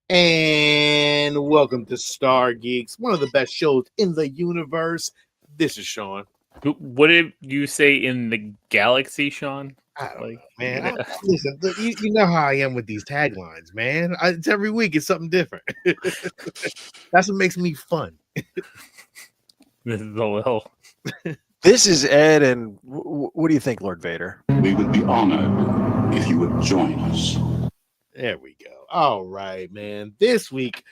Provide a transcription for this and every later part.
And welcome to Star Geeks, one of the best shows in the universe. This is Sean. What did you say in the galaxy, Sean? I don't Like, know, man. Listen, you know how I am with these taglines, man. It's every week, it's something different. That's what makes me fun. this is a little. This is Ed, and what do you think, Lord Vader? We would be honored if you would join us. There we go. All right, man. This week,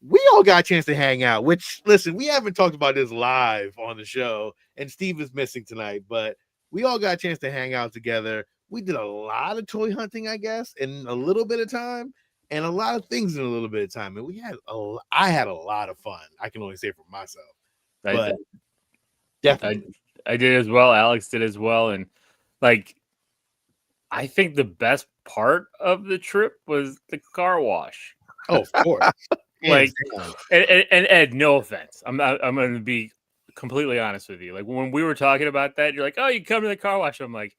we all got a chance to hang out, which, listen, we haven't talked about this live on the show, and Steve is missing tonight, but we all got a chance to hang out together. We did a lot of toy hunting, I guess, in a little bit of time, and a lot of things in a little bit of time. And I had a lot of fun. I can only say for myself, but definitely. I did as well. Alex did as well. And like, I think the best part of the trip was the car wash. Oh, of course. Like, and Ed, no offense. I'm going to be completely honest with you. Like, when we were talking about that, you're like, oh, you come to the car wash. I'm like,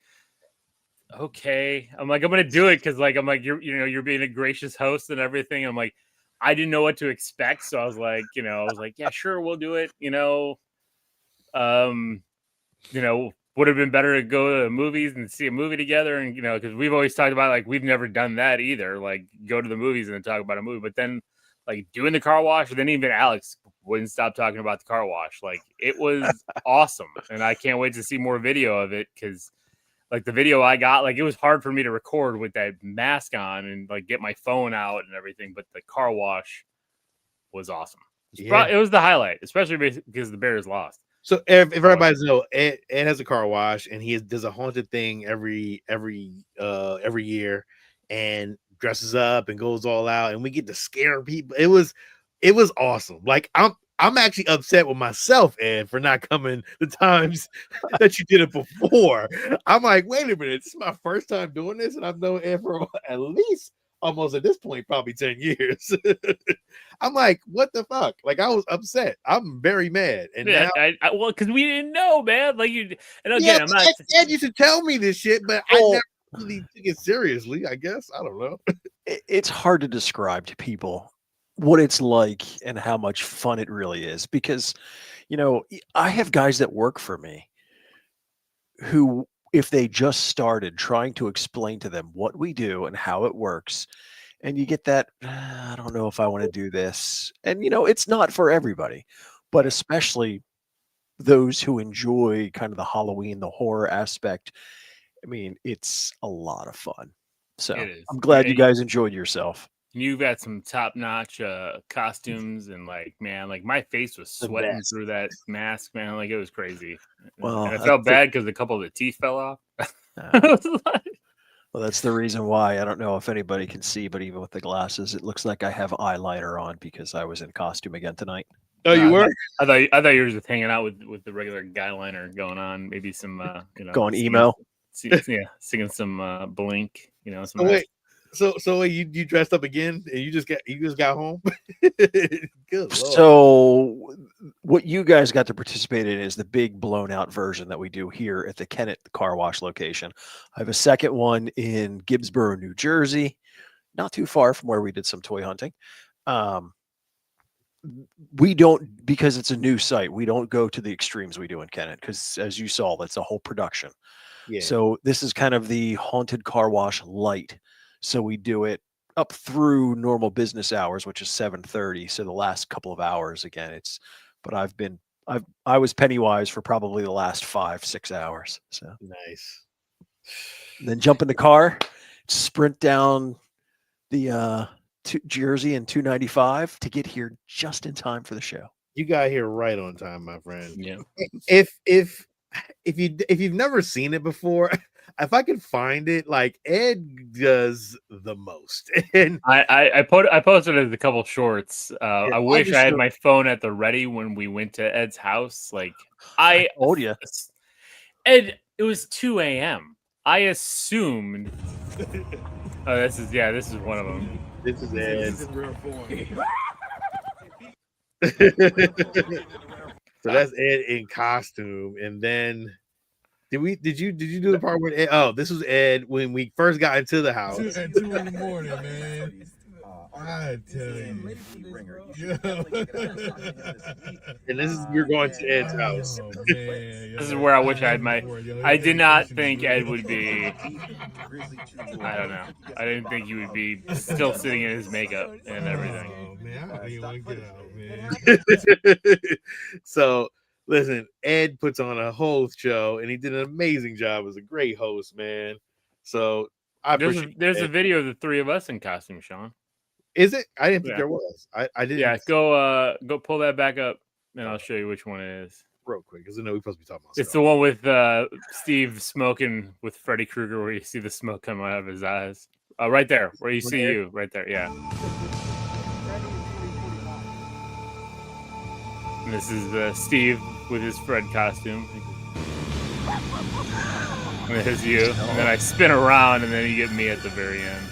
okay. I'm like, I'm going to do it. Cause like, I'm like, you're being a gracious host and everything. I'm like, I didn't know what to expect. So I was like, yeah, sure. We'll do it. Would have been better to go to the movies and see a movie together. And, cause we've always talked about, like, we've never done that either. Like, go to the movies and then talk about a movie, but then like doing the car wash, then even Alex wouldn't stop talking about the car wash. Like, it was awesome. And I can't wait to see more video of it. Cause like the video I got, like, it was hard for me to record with that mask on and like get my phone out and everything. But the car wash was awesome. It was the highlight, especially because the Bears lost. So if everybody knows, Ed has a car wash, and he does a haunted thing every year, and dresses up and goes all out, and we get to scare people. It was awesome. Like, I'm actually upset with myself, Ed, for not coming the times that you did it before. I'm like, wait a minute, this is my first time doing this, and I've known Ed for at least almost at this point probably 10 years. I'm like, what the fuck? Like, I was upset. I'm very mad. And yeah, now, well, because we didn't know, man. Like, you, and again, I'm not. Ed used to tell me this shit, but I never really took it seriously. I guess I don't know. It's hard to describe to people what it's like and how much fun it really is, because I have guys that work for me who, if they just started trying to explain to them what we do and how it works, and you get that, I don't know if I want to do this. And, it's not for everybody, but especially those who enjoy kind of the Halloween, the horror aspect. I mean, it's a lot of fun. So I'm glad you guys enjoyed yourself. You've got some top-notch costumes, and like, man, like my face was sweating through that mask, man. Like, it was crazy. Well, and I felt bad because a couple of the teeth fell off. Well, that's the reason why. I don't know if anybody can see, but even with the glasses, it looks like I have eyeliner on because I was in costume again tonight. Oh, you were? I thought you were just hanging out with the regular guy liner going on. Maybe some going emo. Singing some Blink. Some So you dressed up again and you just got home? Good Lord. So what you guys got to participate in is the big blown out version that we do here at the Kennett car wash location. I have a second one in Gibbsboro, New Jersey, not too far from where we did some toy hunting. We don't, because it's a new site, we don't go to the extremes we do in Kennett, because as you saw, that's a whole production. Yeah. So this is kind of the haunted car wash light. So we do it up through normal business hours, which is 7:30. So the last couple of hours, again, but I was Pennywise for probably the last 5-6 hours. So nice. Then jump in the car, sprint down the Jersey and 295 to get here just in time for the show. You got here right on time, my friend. Yeah. If you've never seen it before, if I could find it, like, Ed does the most. And I posted it as a couple shorts. I wish I had my phone at the ready when we went to Ed's house. Like, I told you, Ed, it was 2 a.m. I assumed. Oh, this is one of them. This is Ed. So that's Ed in costume, and then did you do the part where Ed, this was Ed when we first got into the house at 2 in the morning, man. I tell you. Yeah. And this is you're going to Ed's house. Oh, man. This is where I wish I had my. I did not think Ed would. would be. I don't know. I didn't think he would be still sitting in his makeup and everything. Oh, man. I didn't want to get out, man. So listen, Ed puts on a whole show and he did an amazing job as a great host, man. So I appreciate There's a Ed. video of the three of us in costume, Sean. Is it? I didn't think Yeah. there was. I didn't. Yeah, go pull that back up and I'll show you which one it is. Real quick, because I know we're supposed to be talking about It's stuff. the one with Steve smoking with Freddy Krueger where you see the smoke coming out of his eyes. Right there, where you see you. Right there, yeah. And this is Steve with his Fred costume. And there's you. And then I spin around and then you get me at the very end.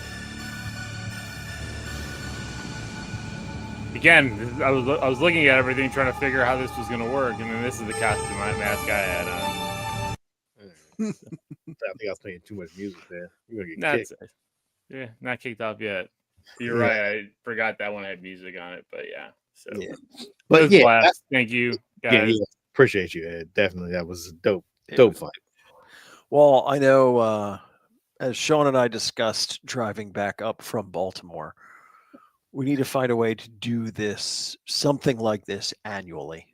Again, I was looking at everything trying to figure out how this was going to work. And then this is the costume mask I had on. I think I was playing too much music there. You're gonna get That's kicked. Yeah, not kicked off yet. You're right. I forgot that one had music on it, but yeah. So, But yeah, blast. Thank you, guys. yeah, appreciate you, Ed. Definitely, that was a dope fight. Well, I know as Sean and I discussed driving back up from Baltimore, we need to find a way to do something like this annually.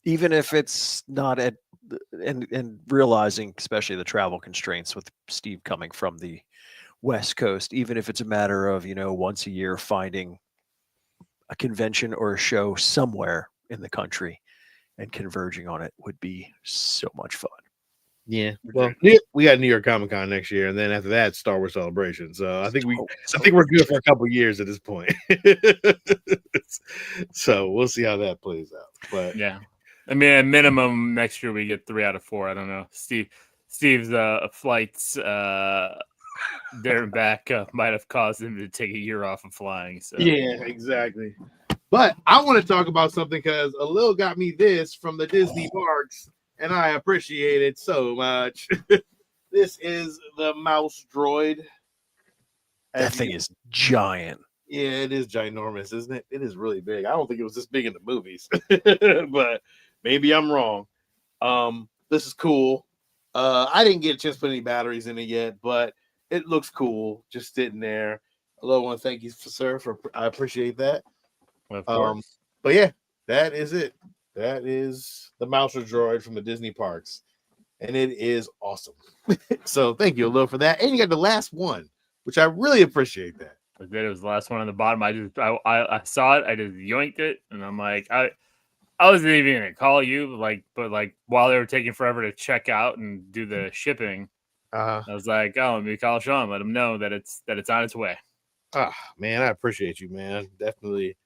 Even if it's not and realizing, especially the travel constraints with Steve coming from the West Coast, even if it's a matter of, once a year finding a convention or a show somewhere in the country and converging on it would be so much fun. Yeah, well, we got New York Comic Con next year, and then after that, Star Wars Celebration. So I think we're good for a couple years at this point. So we'll see how that plays out. But yeah, I mean, at minimum next year we get 3 out of 4. I don't know. Steve's flights there and back might have caused him to take a year off of flying. So yeah, exactly. But I want to talk about something because Lil got me this from the Disney parks. And I appreciate it so much. This is the mouse droid. That thing is giant. Yeah, it is ginormous, isn't it? It is really big. I don't think it was this big in the movies, but maybe I'm wrong. This is cool. I didn't get a chance to put any batteries in it yet, but it looks cool just sitting there. Hello, I want to thank you, sir, I appreciate that. Of course. But yeah, that is it. That is the Mouser droid from the Disney parks. And it is awesome. So thank you, Lil, for that. And you got the last one, which I really appreciate that. It was the last one on the bottom. I saw it. I just yoinked it. And I'm like, I wasn't even going to call you. But while they were taking forever to check out and do the shipping, I was like, oh, let me call Sean. Let him know that it's on its way. Man, I appreciate you, man. Definitely.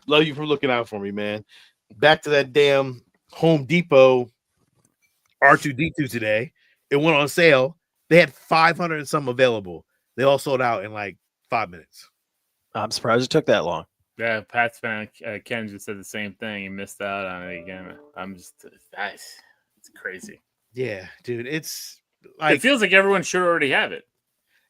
Love you for looking out for me, man. Back to that damn Home Depot R2D2 today. It went on sale. They had 500 and some available. They all sold out in like 5 minutes. I'm surprised it took that long. Yeah, Pat's fan Ken just said the same thing. He missed out on it again. I'm just it's crazy. Yeah, dude, it's like it feels like everyone should already have it.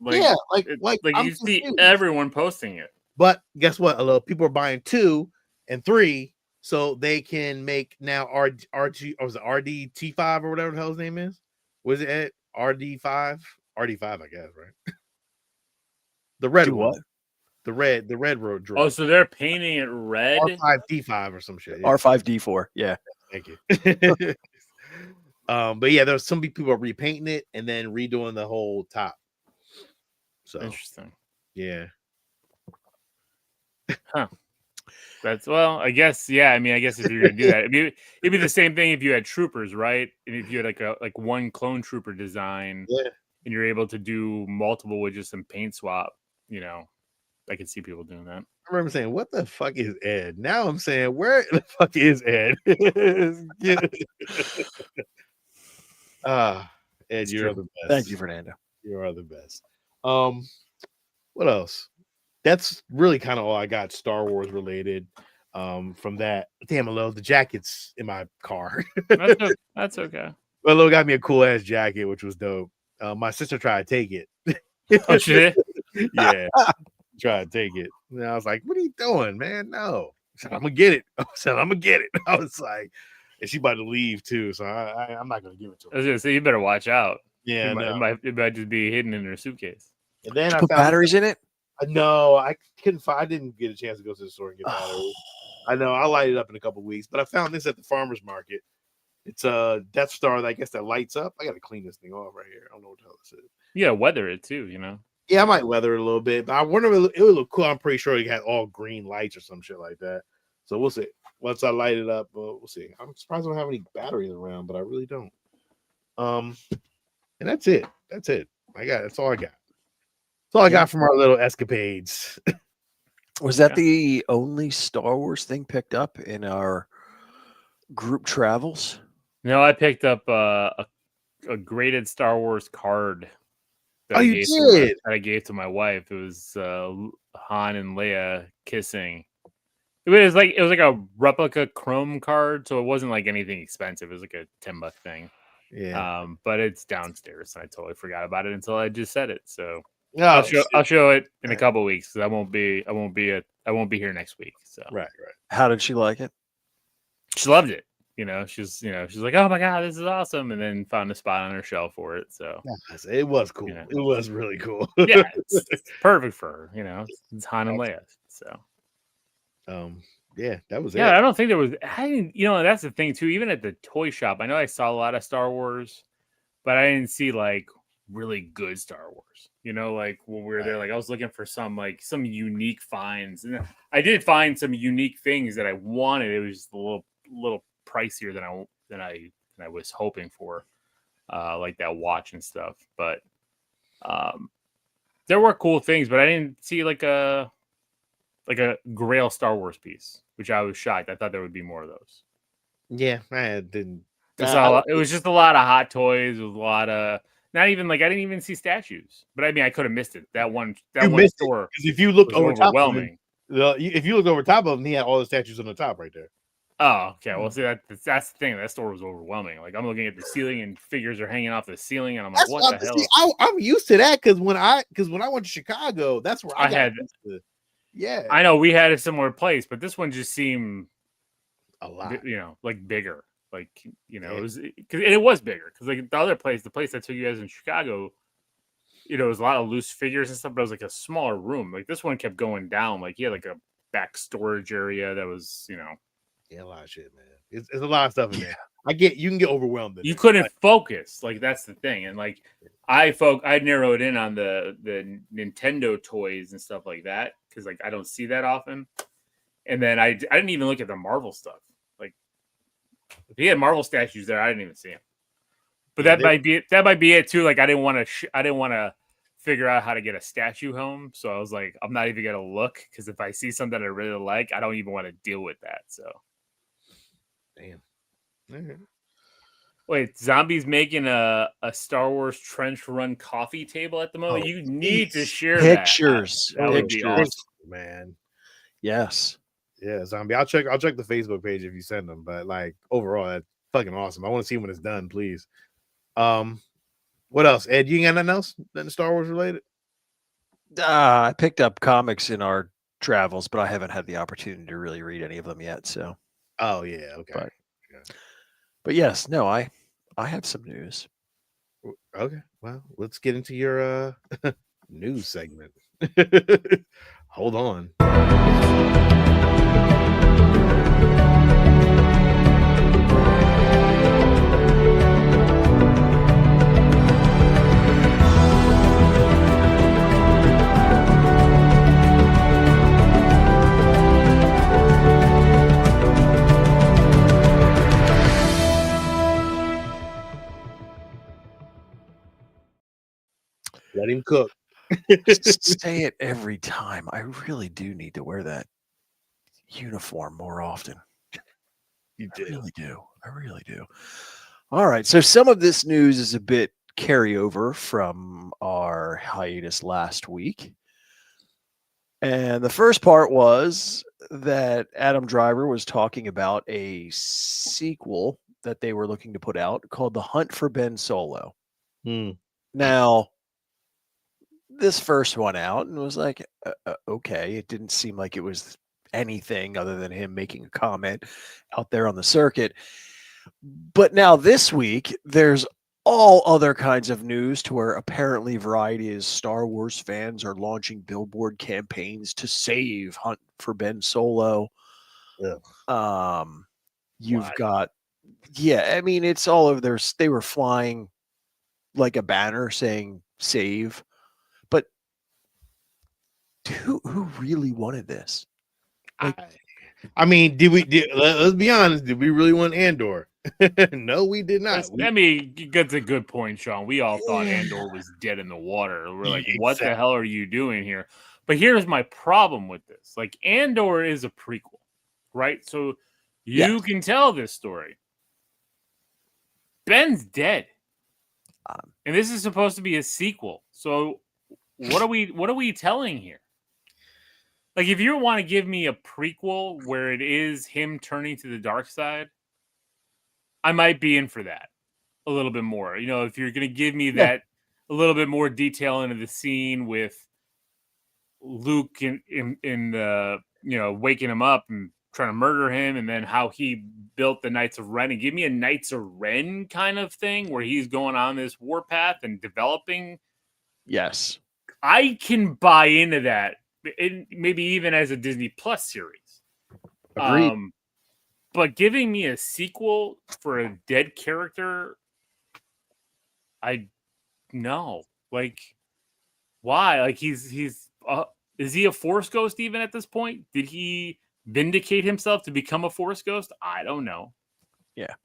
You see everyone posting it. But guess what? A lot of people are buying 2 and 3. So they can make now RD or was it RDT5 or whatever the hell his name is? Was it at RD5? RD5, I guess, right? The red one. What? The red road droid. Oh, so they're painting it red? R5D5 or some shit. Yeah. R5D4. Yeah. Thank you. But yeah, there's some people are repainting it and then redoing the whole top. So interesting. Yeah. Huh. I guess, yeah. I mean, I guess if you're gonna do that, it'd be the same thing if you had troopers, right? And if you had like one clone trooper design, yeah, and you're able to do multiple with just some paint swap, I could see people doing that. I remember saying, "What the fuck is Ed?" Now I'm saying, "Where the fuck is Ed?" Ed, you're the best. Thank you, Fernando. You are the best. What else? That's really kind of all I got Star Wars related from that. Damn, Alo, the jacket's in my car. That's okay. Alo got me a cool ass jacket, which was dope. My sister tried to take it. Oh, she did? Yeah, try to take it. And I was like, "What are you doing, man? No." She said, "I'm gonna get it." I said, "I'm gonna get it." I was like, and she about to leave too, so I'm not gonna give it to I was her. gonna say you better watch out. Yeah, It no. might just be hidden in her suitcase. And then Did I you put found batteries in it? no, I couldn't find. I didn't get a chance to go to the store and get batteries. Oh, I know I'll light it up in a couple weeks, but I found this at the farmer's market. It's a Death Star that I guess that lights up. I gotta clean this thing off right here. I don't know what the hell this is. Yeah, weather it too. You know. Yeah, I might weather it a little bit, but I wonder if it would look cool. I'm pretty sure it had all green lights or some shit like that. So we'll see. Once I light it up, we'll see. I'm surprised I don't have any batteries around, but I really don't. And that's it. That's it. That's all I got. That's all I got from our little escapades. was that the only Star Wars thing picked up in our group travels? No, I picked up a graded Star Wars card. Oh, you did? That I gave to my wife. It was Han and Leia kissing. It was like a replica chrome card, so it wasn't like anything expensive. It was like a $10 thing. Yeah. But it's downstairs, and I totally forgot about it until I just said it. So Oh, I'll show it in a couple weeks because I won't be here next week. So right. How did she like it? She loved it. She's like, oh my god, this is awesome, and then found a spot on her shelf for it. So it was cool. It was really cool. Yeah, it's perfect for her. It's Han and Leia. So yeah, that was it. Yeah, I don't think there was. That's the thing too. Even at the toy shop, I know I saw a lot of Star Wars, but I didn't see like really good Star Wars. Like when we were there, like I was looking for some unique finds, and I did find some unique things that I wanted. It was just a little pricier than I was hoping for, like that watch and stuff. But there were cool things, but I didn't see like a Grail Star Wars piece, which I was shocked. I thought there would be more of those. Yeah, I didn't. It was just a lot of hot toys. With a lot of not even like I didn't even see statues. But I mean, I could have missed it. That one store. Because if you looked over overwhelming. top of him, if you looked over top of him, he had all the statues on the top right there. Oh, okay. Well, see that's the thing. That store was overwhelming. Like I'm looking at the ceiling and figures are hanging off the ceiling, and I'm like, what the hell? See, I'm used to that because when I went to Chicago, that's where I had. Yeah, I know we had a similar place, but this one just seemed a lot, like bigger. Like it was because it was bigger because like the other place, the place I took you guys in Chicago, it was a lot of loose figures and stuff, but it was like a smaller room. Like this one kept going down. Like you had like a back storage area that was yeah, a lot of shit, man. It's a lot of stuff in there. You can get overwhelmed. You couldn't focus. Like that's the thing, and like I narrowed in on the Nintendo toys and stuff like that because like I don't see that often. And then I didn't even look at the Marvel stuff. Like if he had Marvel statues there, I didn't even see them. But that might be it too. Like I didn't want to figure out how to get a statue home, so I was like, I'm not even gonna look because if I see something I really like, I don't even want to deal with that. So, damn. Mm-hmm. Wait, Zombie's making a Star Wars trench run coffee table at the moment. You need to share pictures. That would be awesome, man. Yes. Yeah, Zombie. I'll check the Facebook page if you send them. But like overall, that's fucking awesome. I want to see when it's done, please. What else? Ed, you ain't got nothing else? Nothing Star Wars related? I picked up comics in our travels, but I haven't had the opportunity to really read any of them yet. So. Oh yeah, okay. But yes, no, I have some news. Okay, well, let's get into your news segment. Hold on. Let him cook. Say it every time. I really do need to wear that uniform more often. You do. I really do. All right. So some of this news is a bit carryover from our hiatus last week. And the first part was that Adam Driver was talking about a sequel that they were looking to put out called The Hunt for Ben Solo. Now, this first one out and was like, okay, it didn't seem like it was anything other than him making a comment out there on the circuit. But now this week, there's all other kinds of news to where apparently Variety is Star Wars fans are launching billboard campaigns to save Hunt for Ben Solo. You've Why? got, yeah, I mean, it's all over there. They were flying like a banner saying save, but who really wanted this? Like, I mean, let's be honest, did we really want Andor? No, we did not. I mean, that's a good point, Sean. We all thought Yeah. Andor was dead in the water. We're like, Yeah, what the hell are you doing here? But here's my problem with this. Like, Andor is a prequel, right? So you can tell this story. Ben's dead. And this is supposed to be a sequel. So what are we telling here? Like, if you want to give me a prequel where it is him turning to the dark side, I might be in for that a little bit more. You know, if you're going to give me that a little bit more detail into the scene with Luke in the, you know, waking him up and trying to murder him, and then how he built the Knights of Ren, and give me a Knights of Ren kind of thing where he's going on this warpath and developing. yes, I can buy into that, maybe even as a Disney Plus series. agreed. But giving me a sequel for a dead character, no. Like, why? Like, is he a Force ghost even at this point? Did he vindicate himself to become a Force ghost? I don't know. Yeah.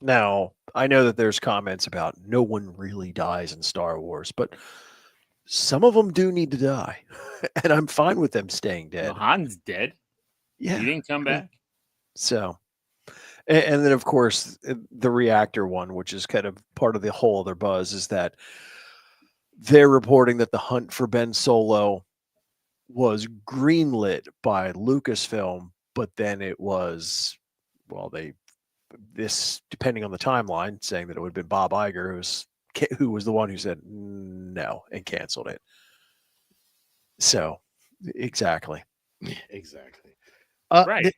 Now, I know that there's comments about no one really dies in Star Wars, but some of them do need to die. And I'm fine with them staying dead. Han's dead. Yeah. He didn't come back. So, and then, of course, the reactor one, which is kind of part of the whole other buzz, is that they're reporting that the hunt for Ben Solo was greenlit by Lucasfilm, but then it was, well, this, depending on the timeline, saying that it would have been Bob Iger who was the one who said no and canceled it. So, exactly. Exactly. Right.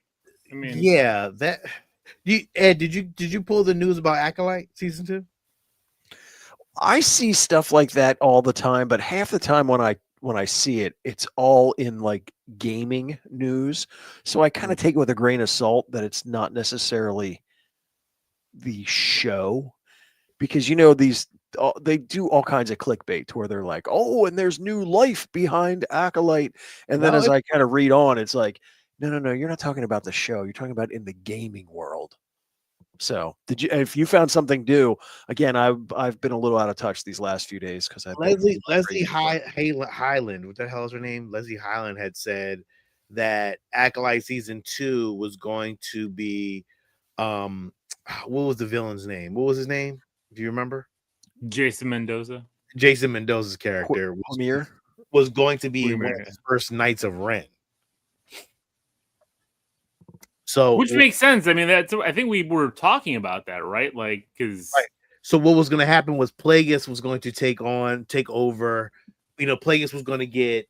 I mean, yeah, that. Ed, did you pull the news about Acolyte season 2? I see stuff like that all the time, but half the time when I see it, it's all in like gaming news. So I kind of take it with a grain of salt that it's not necessarily the show, because you know they do all kinds of clickbait to where they're like, oh, and there's new life behind Acolyte, and then as I kind of read on, it's like, no, you're not talking about the show, you're talking about in the gaming world. So if you found something new, again, I've been a little out of touch these last few days because Leslie Highland, what the hell is her name? Leslie Highland had said that Acolyte season 2 was going to be, what was the villain's name? What was his name? Do you remember? Jason Mendoza. Jason Mendoza's character was going to be one of the first Knights of Ren. So, which makes sense. I mean, I think we were talking about that, right? Like, because so what was going to happen was Plagueis was going to take over. You know, Plagueis was going to get,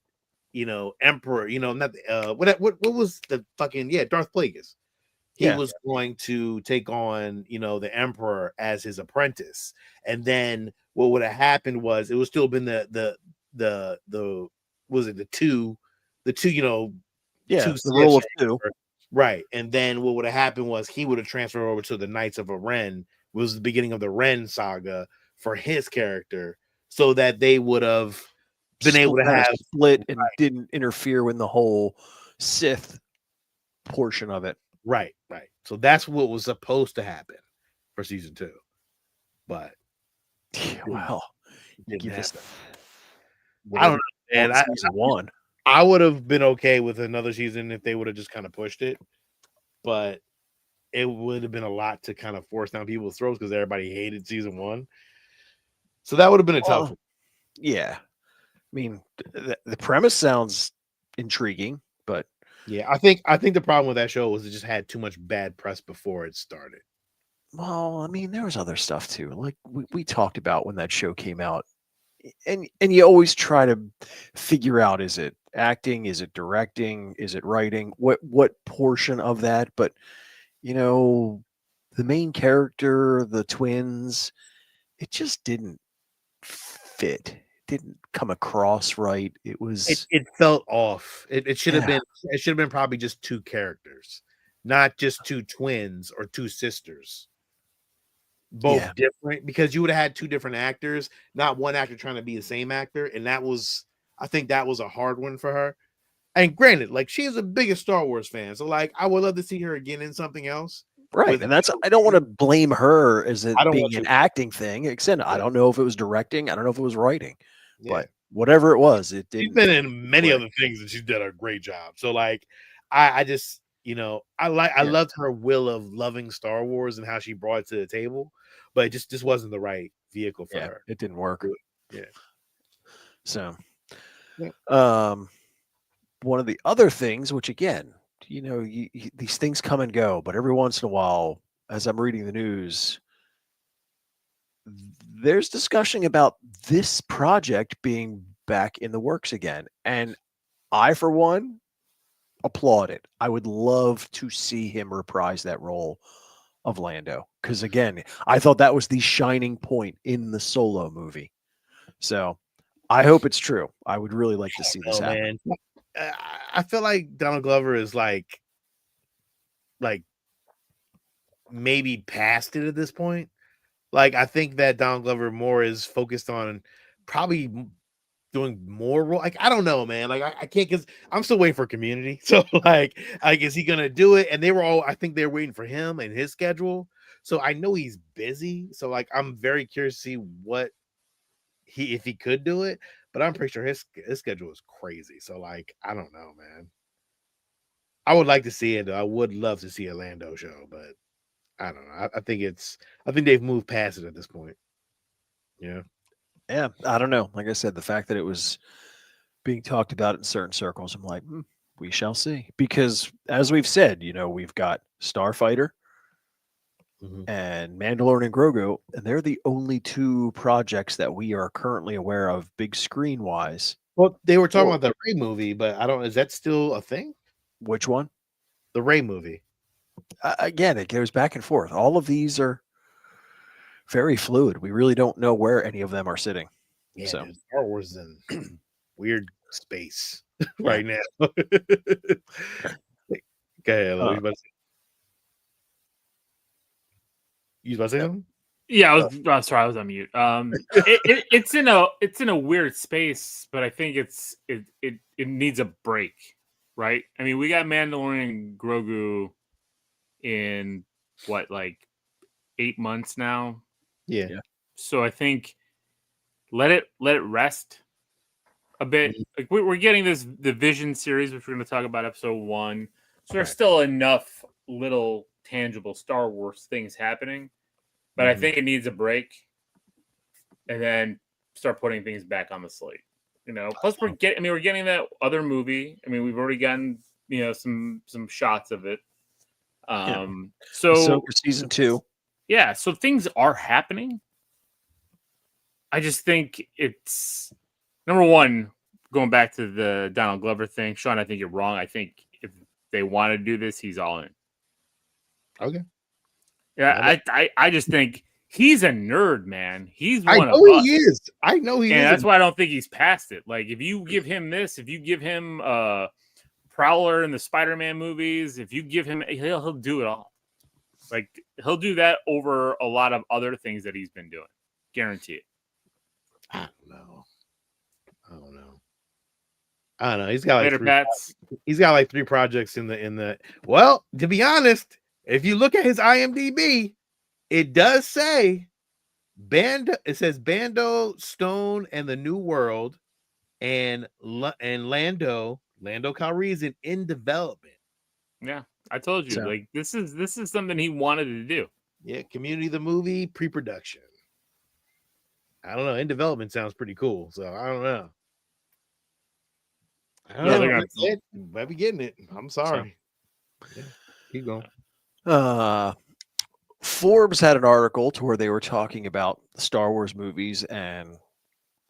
you know, Emperor. You know, not what was the fucking Darth Plagueis. He was going to take on, you know, the Emperor as his apprentice, and then what would have happened was it would still been the was it the two, you know, the rule of two. Right. And then what would have happened was he would have transferred over to the Knights of Ren, was the beginning of the Ren saga for his character, so that they would have been able to have split and didn't interfere with the whole Sith portion of it. Right. So that's what was supposed to happen for season 2. But well, give us I don't know, man. Season 1. I would have been okay with another season if they would have just kind of pushed it, but it would have been a lot to kind of force down people's throats because everybody hated season 1. So that would have been a tough one. Yeah. I mean, the premise sounds intriguing, but yeah, I think the problem with that show was it just had too much bad press before it started. Well, I mean, there was other stuff too. Like we talked about when that show came out and you always try to figure out, is it acting, is it directing, is it writing, what portion of that? But you know, the main character, the twins, it just didn't fit. Didn't come across right. It was It felt off. It should have yeah, been probably just two characters, not just two twins or two sisters, yeah, both different, because you would have had two different actors, not one actor trying to be the same actor, and that was, I think that was a hard one for her. And granted, like, she is the biggest Star Wars fan, so like I would love to see her again in something else. right. With And that's I don't want to blame her as I it don't being want an to. acting thing. Except I Yeah, don't know if it was directing. I don't know if it was writing, yeah. but whatever it was, it She's didn't been in many click. other things and she's done a great job. So like I just, I Yeah, loved her will of loving Star Wars and how she brought it to the table, but it just wasn't the right vehicle for yeah, her. it didn't work. Yeah. So, Yeah. one of the other things, which again, these things come and go, but every once in a while, as I'm reading the news, there's discussion about this project being back in the works again. And I, for one, applaud it. I would love to see him reprise that role of Lando. Because again, I thought that was the shining point in the Solo movie. So I hope it's true. I would really like to see this Oh happen. man. I feel like Donald Glover is like maybe past it at this point. Like I think that Donald Glover more is focused on probably doing more role. Like I don't know, man. Like I can't, because I'm still waiting for Community. So like is he gonna do it? And they were all, I think they're waiting for him and his schedule. So I know he's busy. So like I'm very curious to see what if he could do it. But I'm pretty sure his schedule is crazy. So like I don't know, man. I would like to see it though. I would love to see a Lando show, but I don't know. I think they've moved past it at this point. Yeah. Yeah, I don't know. Like I said, the fact that it was being talked about in certain circles, I'm like, we shall see. Because as we've said, we've got Starfighter Mhm. and Mandalorian and Grogu, and they're the only two projects that we are currently aware of, big screen wise. Well, they were talking Or about the Ray movie, but I don't. Is that still a thing? which one? The Ray movie. Again, it goes back and forth. All of these are very fluid. We really don't know where any of them are sitting. Yeah, So, dude, Star Wars is in weird space yeah. right now. Go ahead, Lo. Uh, You about to say something? Yeah, sorry, I was on mute. It's in a weird space, but I think it needs a break, right? I mean, we got Mandalorian and Grogu in what, like 8 months now. Yeah. Yeah. So I think let it rest a bit. Mhm. Like we're getting the Vision series, which we're going to talk about episode 1. So there's Right. still enough little tangible Star Wars things happening, but I Mhm. think it needs a break, and then start putting things back on the slate. Plus we're getting that other movie. I mean, we've already gotten some shots of it. Yeah. So Ahsoka season 2. yeah, so things are happening. I just think it's number one, going back to the Donald Glover thing. Sean, I think you're wrong. I think if they want to do this, he's all in. Okay. Yeah, I just think he's a nerd, man. He's I one of know us. he is. I know he And is. that's why I don't think he's past it. Like, if you give him this, if you give him Prowler in the Spider-Man movies, if you give him, he'll do it all. Like, he'll do that over a lot of other things that he's been doing. Guarantee it. I don't know. He's got like Later, Pats. He's got like 3 projects in the. Well, to be honest, if you look at his IMDb, it does say It says Bando, Stone, and the New World, and Lando Calrissian in development. Yeah, I told you. So- Like, this is something he wanted to do. Yeah, Community the movie pre-production. I don't know. In development sounds pretty cool. So I don't know. Yeah, they're gonna- Might be getting it. I'm sorry. Yeah, keep going. Forbes had an article to where they were talking about the Star Wars movies and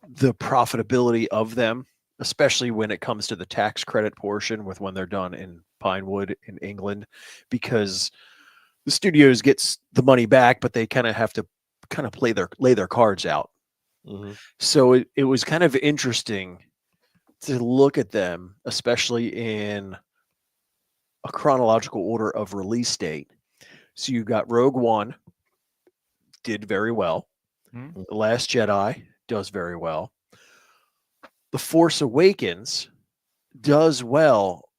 the profitability of them, especially when it comes to the tax credit portion with when they're done in Pinewood in England, because the studios gets the money back, but they kind of have to kind of lay their cards out. Mhm. So it was kind of interesting to look at them, especially in a chronological order of release date. So you got Rogue One did very well. Mhm. The Last Jedi does very well. The Force Awakens does well,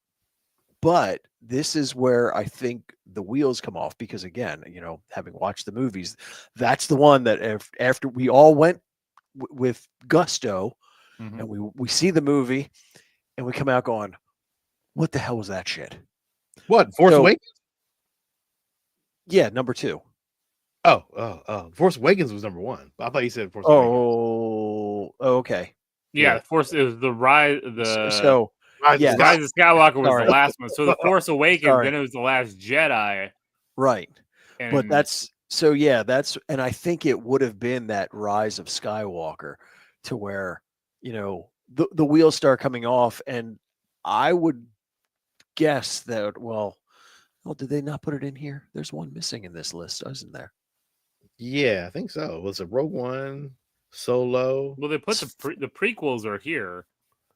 but this is where I think the wheels come off because, again, having watched the movies, that's the one that after we all went with gusto and we see the movie and we come out going, what the hell was that shit? What, Force So, Awakens? yeah, number 2. Oh. Force Awakens was number 1. I thought you said Force Awakens. Oh, okay. Yeah, Yeah. the Force is the rise. So, Yeah, yes, Rise of Skywalker was Sorry. the last one. So the Force Awakens, Sorry. then it was the Last Jedi. right. But And and I think it would have been that Rise of Skywalker to where, the wheels start coming off. And I would guess that, well, did they not put it in here? There's one missing in this list, isn't there? yeah, I think so. Was it Rogue One, Solo? well, they put the prequels are here,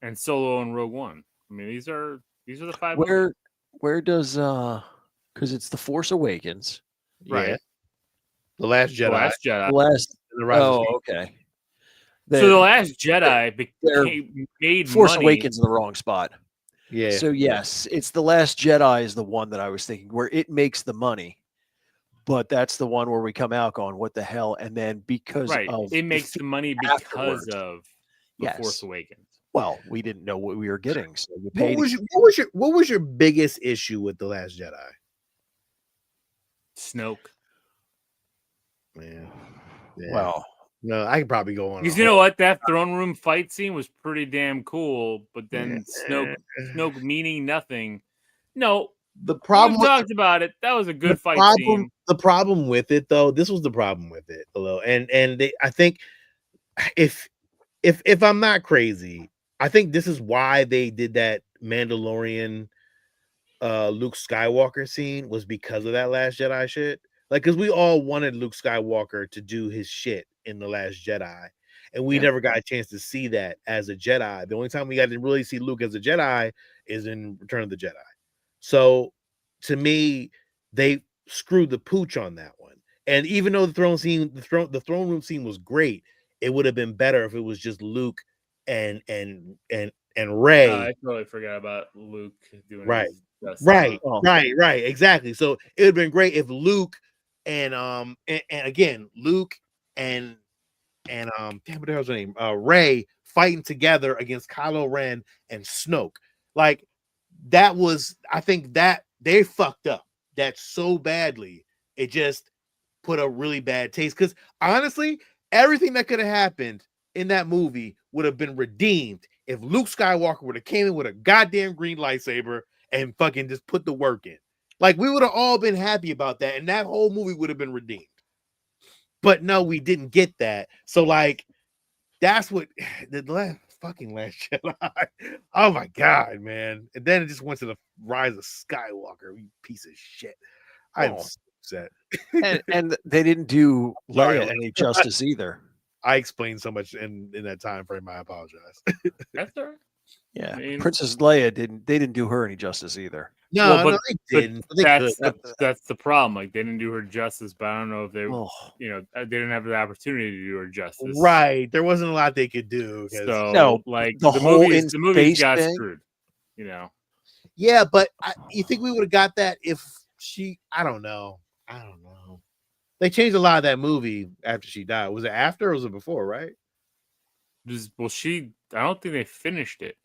and Solo and Rogue One. I mean, these are the 5 movies. Where does because it's the Force Awakens. Right. Yeah. The Last The Jedi. Last Jedi. The last and the Rise of Skywalker. okay. So the Last Jedi they're- made Force money. Awakens in the wrong spot. Yeah. So yes, it's the Last Jedi is the one that I was thinking where it makes the money, but that's the one where we come out going, "What the hell?" And then because Right, of it makes the money because afterwards. of the Yes. Force Awakens. Well, we didn't know what we were getting, so you What paid. what was your biggest issue with The Last Jedi? Snoke. Man. Yeah. Well, No, I could probably go on. Because you know what, that throne room fight scene was pretty damn cool, but then Yeah. Snoke meaning nothing. No, The problem we talked about it. That was a good fight scene. The problem with it, though, this was the problem with it, hello, and I think if I'm not crazy, I think this is why they did that Mandalorian Luke Skywalker scene was because of that Last Jedi shit. Like, because we all wanted Luke Skywalker to do his shit in the Last Jedi, and we never got a chance to see that as a Jedi. The only time we got to really see Luke as a Jedi is in Return of the Jedi. So, to me, they screwed the pooch on that one. And even though the throne room scene was great, it would have been better if it was just Luke and Rey. I totally forgot about Luke doing Right. his best. Right, Oh. right, exactly. So it would have been great if Luke and again Luke and damn, what the hell's her name? Rey fighting together against Kylo Ren and Snoke. Like, that was, I think that they fucked up that so badly. It just put a really bad taste. Because honestly, everything that could have happened in that movie would have been redeemed if Luke Skywalker would have came in with a goddamn green lightsaber and fucking just put the work in. Like, we would have all been happy about that, and that whole movie would have been redeemed. But no, we didn't get that. So, like, that's what the Last Jedi. Oh my god, man! And then it just went to the Rise of Skywalker. You piece of shit. I'm so upset. and they didn't do Sorry, Leia any justice either. I explained so much in that time frame. I apologize. That's all right. Yeah, I mean- Princess Leia didn't do her any justice either. No, Well, no, they didn't. But they That's the problem. Like, they didn't do her justice, but I don't know if they, Oh, they didn't have the opportunity to do her justice. right. There wasn't a lot they could do. 'Cause- So, No, like, the whole in the movies space got thing? screwed. You know, yeah, but you think we would have got that if she? I don't know. They changed a lot of that movie after she died. Was it after or was it before? Right? I don't think they finished it.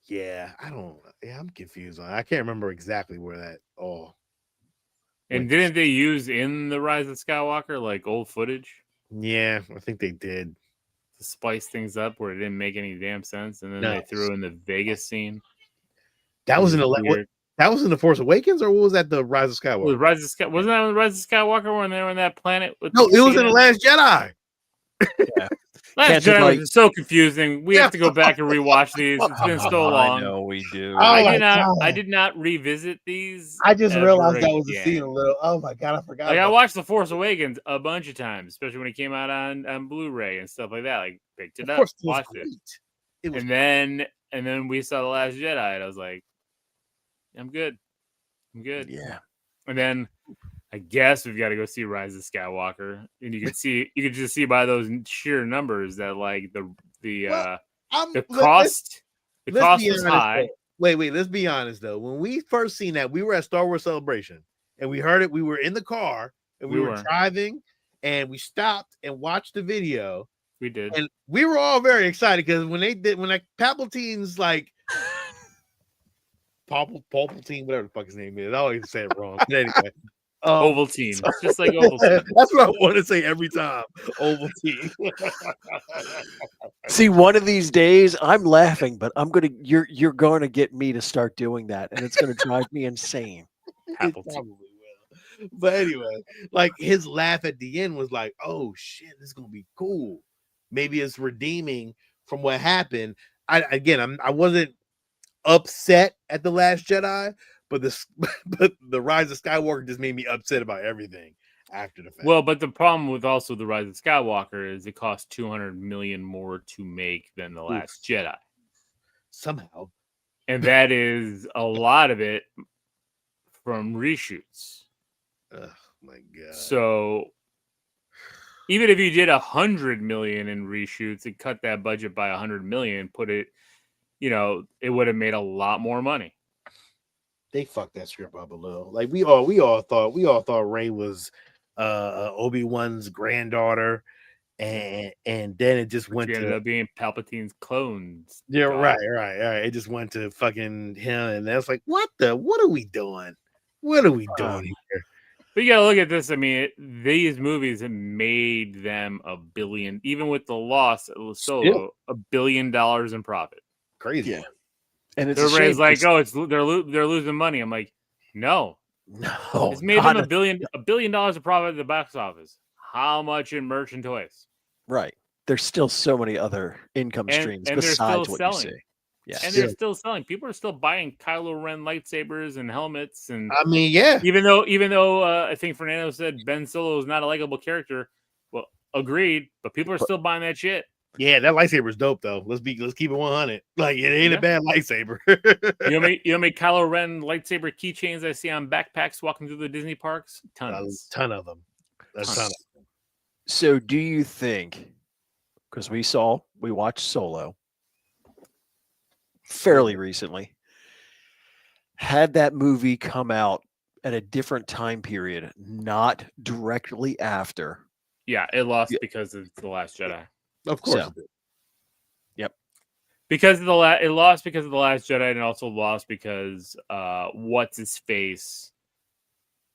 Yeah, I don't. Yeah, I'm confused on. I can't remember exactly where that. Oh, And Wait. didn't they use in the Rise of Skywalker like old footage yeah, I think they did. to spice things up where it didn't make any damn sense? And then No. they threw in the Vegas scene. That was in the Weird. that was in the Force Awakens, or what was that? The Rise of Well, Skywalker? wasn't that on the Rise of Skywalker when they were on that planet? With No, the it was in casino? the Last Jedi. Last Can't Jedi invite. was so confusing. We have to go back and rewatch these. It's been so I long. know we do. Oh I my did not. God. I did not revisit these. I just ever realized that was a scene again. a little. Oh my God, I forgot. Like I about watched The Force Awakens a bunch of times, especially when it came out on Blu-ray and stuff like that. Like picked that. it Of up, course, it was watched it, great. It was. and then we saw The Last Jedi, and I was like, I'm good. Yeah. And then I guess we've got to go see Rise of Skywalker, and you can just see by those sheer numbers that like Well, the let, cost let's be was honest. high. Though. Wait. Let's be honest though. When we first seen that, we were at Star Wars Celebration, and we heard it. We were in the car, and we were driving, and we stopped and watched the video. We did, and we were all very excited because when Palpatine's like Palpatine, whatever the fuck his name is, I always say it wrong. But anyway, Ovaltine, just like Ovaltine. That's what I want to say every time. Ovaltine. See, one of these days, I'm laughing, but you're going to get me to start doing that, and it's going to drive me insane. It probably will. But anyway, like his laugh at the end was like, "Oh shit, this is gonna be cool. Maybe it's redeeming from what happened." I wasn't upset at The Last Jedi, but the Rise of Skywalker just made me upset about everything after the fact. Well, but the problem with also The Rise of Skywalker is it cost $200 million more to make than The Last Jedi. Somehow. And that is a lot of it from reshoots. Oh my God. So even if you did $100 million in reshoots and cut that budget by $100 million, put it, it would have made a lot more money. They fucked that script up a little. Like we all thought Rey was Obi-Wan's granddaughter, and then it just went ended to up being Palpatine's clones. Yeah, right. It just went to fucking him, and that's like, what are we doing? What are we doing here? But you gotta look at this. I mean, these movies have made them $1 billion, even with the loss of Solo, $1 billion in profit. Crazy. Yeah. And it's everybody's like, oh, they're losing money. I'm like, no, it's made them $1 billion of profit at the box office. How much in merch and toys? Right. There's still so many other income streams besides what you see. Yeah, and they're still selling. People are still buying Kylo Ren lightsabers and helmets, and I mean, yeah. Even though I think Fernando said Ben Solo is not a likable character, well, agreed. But people are still buying that shit. Yeah, that lightsaber is dope though. Let's keep it 100. Like it ain't a bad lightsaber. you know me Kylo Ren lightsaber keychains I see on backpacks walking through the Disney parks? Tons. A ton of them. A ton of them. So do you think, because we watched Solo fairly recently, had that movie come out at a different time period, not directly after? Yeah, it lost because of The Last Jedi. Of course. So, yep. Because of it lost because of The Last Jedi, and it also lost because what's his face?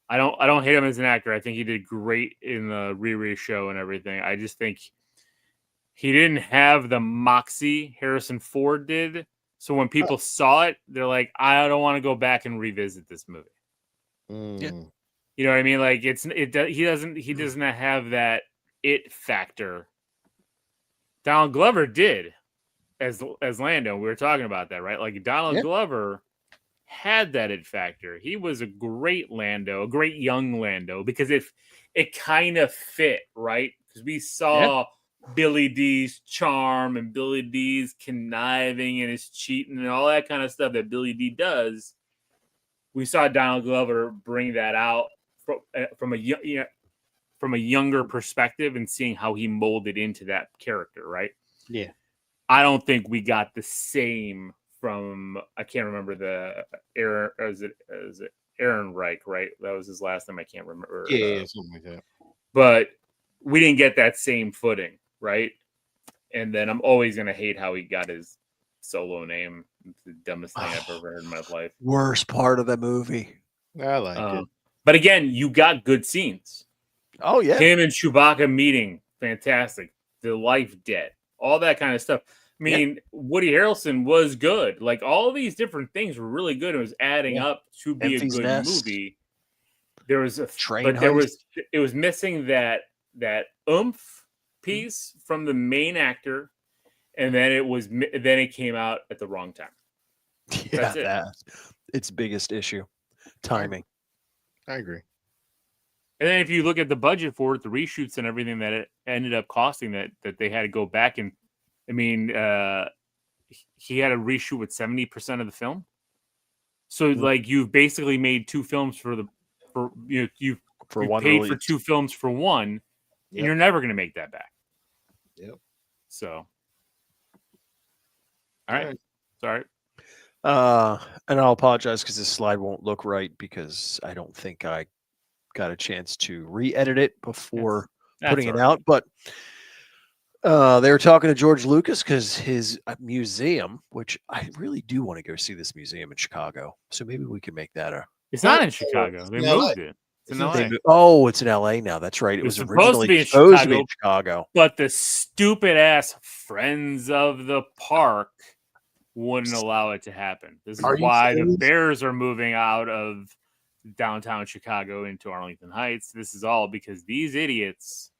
I don't hate him as an actor. I think he did great in the Riri show and everything. I just think he didn't have the moxie Harrison Ford did. So when people saw it, they're like, I don't want to go back and revisit this movie. Yeah. You know what I mean? Like he doesn't have that it factor. Donald Glover did as Lando. We were talking about that, right? Like Donald Glover had that it factor. He was a great Lando, a great young Lando, because it kind of fit, right? Because we saw Billy D's charm and Billy D's conniving and his cheating and all that kind of stuff that Billy D does. We saw Donald Glover bring that out from a younger perspective and seeing how he molded into that character, right? Yeah. I don't think we got the same from, I can't remember the Aaron, is it Aaron Reich, right? That was his last name. I can't remember. Yeah, something like that. But we didn't get that same footing, right? And then I'm always going to hate how he got his Solo name. It's the dumbest thing I've ever heard in my life. Worst part of the movie. I like it. But again, you got good scenes. Oh, yeah. Him and Chewbacca meeting, fantastic. The life debt, all that kind of stuff. I mean, Woody Harrelson was good. Like, all these different things were really good. It was adding up to be a good movie. There was a train, but it was missing that oomph. piece from the main actor, and then it came out at the wrong time. Yeah, That's it. that's its biggest issue. Timing. I agree. And then if you look at the budget for it, the reshoots and everything that it ended up costing, that they had to go back and, I mean, he had to reshoot with 70% of the film. So like you've basically made two films you One paid release. for two films for one, and Yep. you're never going to make that back. Yep. So, all right, sorry. And I'll apologize because this slide won't look right because I don't think I got a chance to re-edit it before That's putting it all right. out. But they were talking to George Lucas because his museum, which I really do want to go see this museum in Chicago. So maybe we can make that a. It's not in Chicago. They moved it. It's in LA. It's in LA now. That's right. It was supposed to originally be in supposed to be in Chicago. But the stupid ass Friends of the Park wouldn't allow it to happen. This is why the Bears are moving out of downtown Chicago into Arlington Heights. This is all because these idiots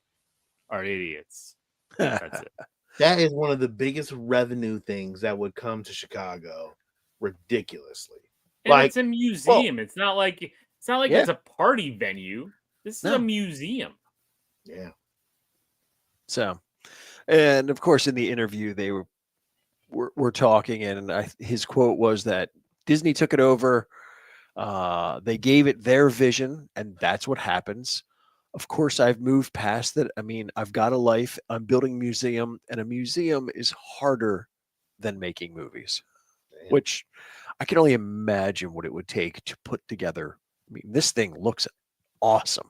are idiots. That's it. That is one of the biggest revenue things that would come to Chicago ridiculously. And it's a museum. It's not like it's a party venue. This is a museum. Yeah. So, and of course, in the interview, they were talking, and his quote was that Disney took it over. They gave it their vision, and that's what happens. Of course, I've moved past that. I mean, I've got a life. I'm building a museum, and a museum is harder than making movies, which I can only imagine what it would take to put together. I mean, this thing looks awesome.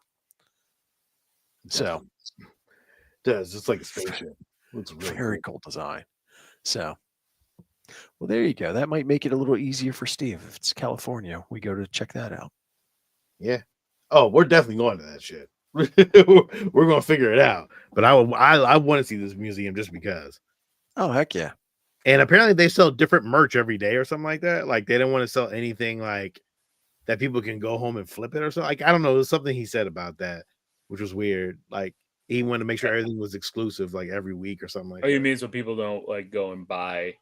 So, it does. It's like a spaceship. Looks really very cool design. So, well, there you go. That might make it a little easier for Steve. If it's California, we go to check that out. Yeah. Oh, we're definitely going to that shit. We're going to figure it out. But I want to see this museum just because. Oh, heck yeah. And apparently they sell different merch every day or something like that. Like they don't want to sell anything like that people can go home and flip it or something. Like, I don't know. There's something he said about that, which was weird. Like he wanted to make sure everything was exclusive like every week or something like that. Oh, you mean so people don't like go and buy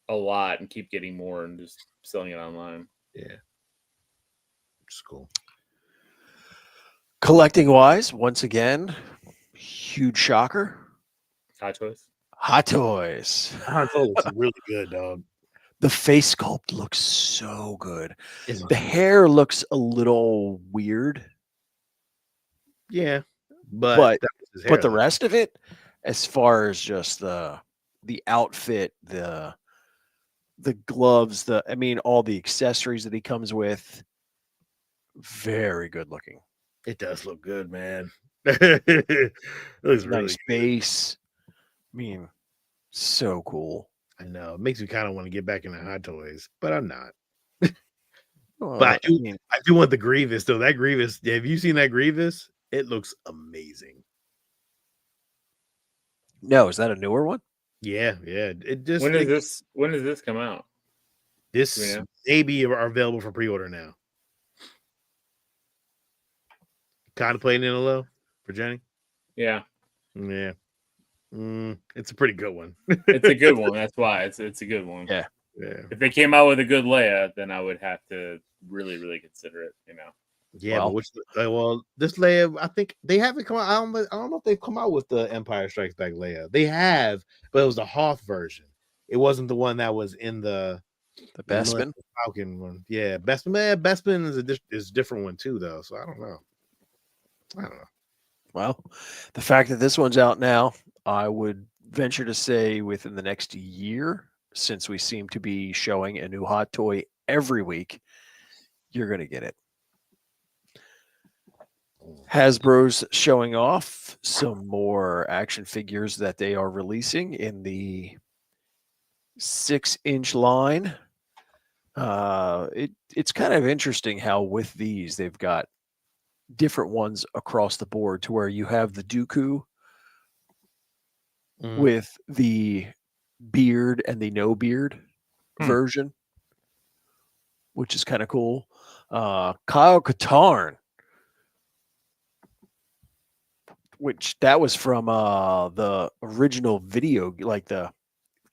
a lot and keep getting more and just selling it online. Yeah. It's cool. Collecting wise, once again, huge shocker. Hot Toys. Hot Toys. Han Solo looks really good, dog. The face sculpt looks so good. The hair looks a little weird. Yeah. But the rest of it, as far as just the outfit, the gloves, all the accessories that he comes with, very good looking. It does look good, man. It looks really nice base. I mean, so cool. I know. It makes me kind of want to get back into Hot Toys, but I'm not. Well, but I do want the Grievous, though. That Grievous, have you seen that Grievous? It looks amazing. No, is that a newer one? Yeah. It just when does this come out? This maybe are available for pre-order now. Contemplating it a little for Jenny? Yeah. It's a pretty good one. It's a good one. That's why it's a good one. Yeah. Yeah. If they came out with a good Leia, then I would have to really, really consider it. Yeah, but this Leia, I think they haven't come out. I don't know if they've come out with the Empire Strikes Back Leia. They have, but it was the Hoth version. It wasn't the one that was in the Bespin Falcon one. Yeah, Bespin is a different one too, though. So I don't know. Well, the fact that this one's out now, I would venture to say within the next year, since we seem to be showing a new hot toy every week, you're going to get it. Hasbro's showing off some more action figures that they are releasing in the 6-inch line. It's kind of interesting how with these they've got different ones across the board to where you have the Dooku with the beard and the no beard version, which is kind of cool. Kyle Katarn, which that was from the original video, like the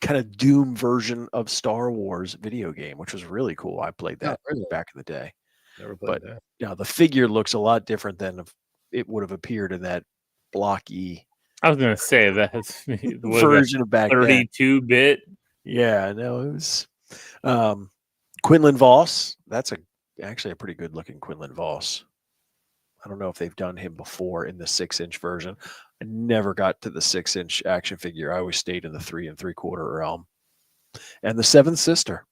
kind of Doom version of Star Wars video game, which was really cool. I played Oh, that really? back in the day. Never played But that. yeah, the figure looks a lot different than if it would have appeared in that blocky I was gonna say that's what is that, version of back then. 32-bit. Yeah, no, it was Quinlan Voss. That's actually a pretty good looking Quinlan Voss. I don't know if they've done him before in the 6-inch version. I never got to the 6-inch action figure. I always stayed in the 3 3/4 realm. And the Seventh Sister.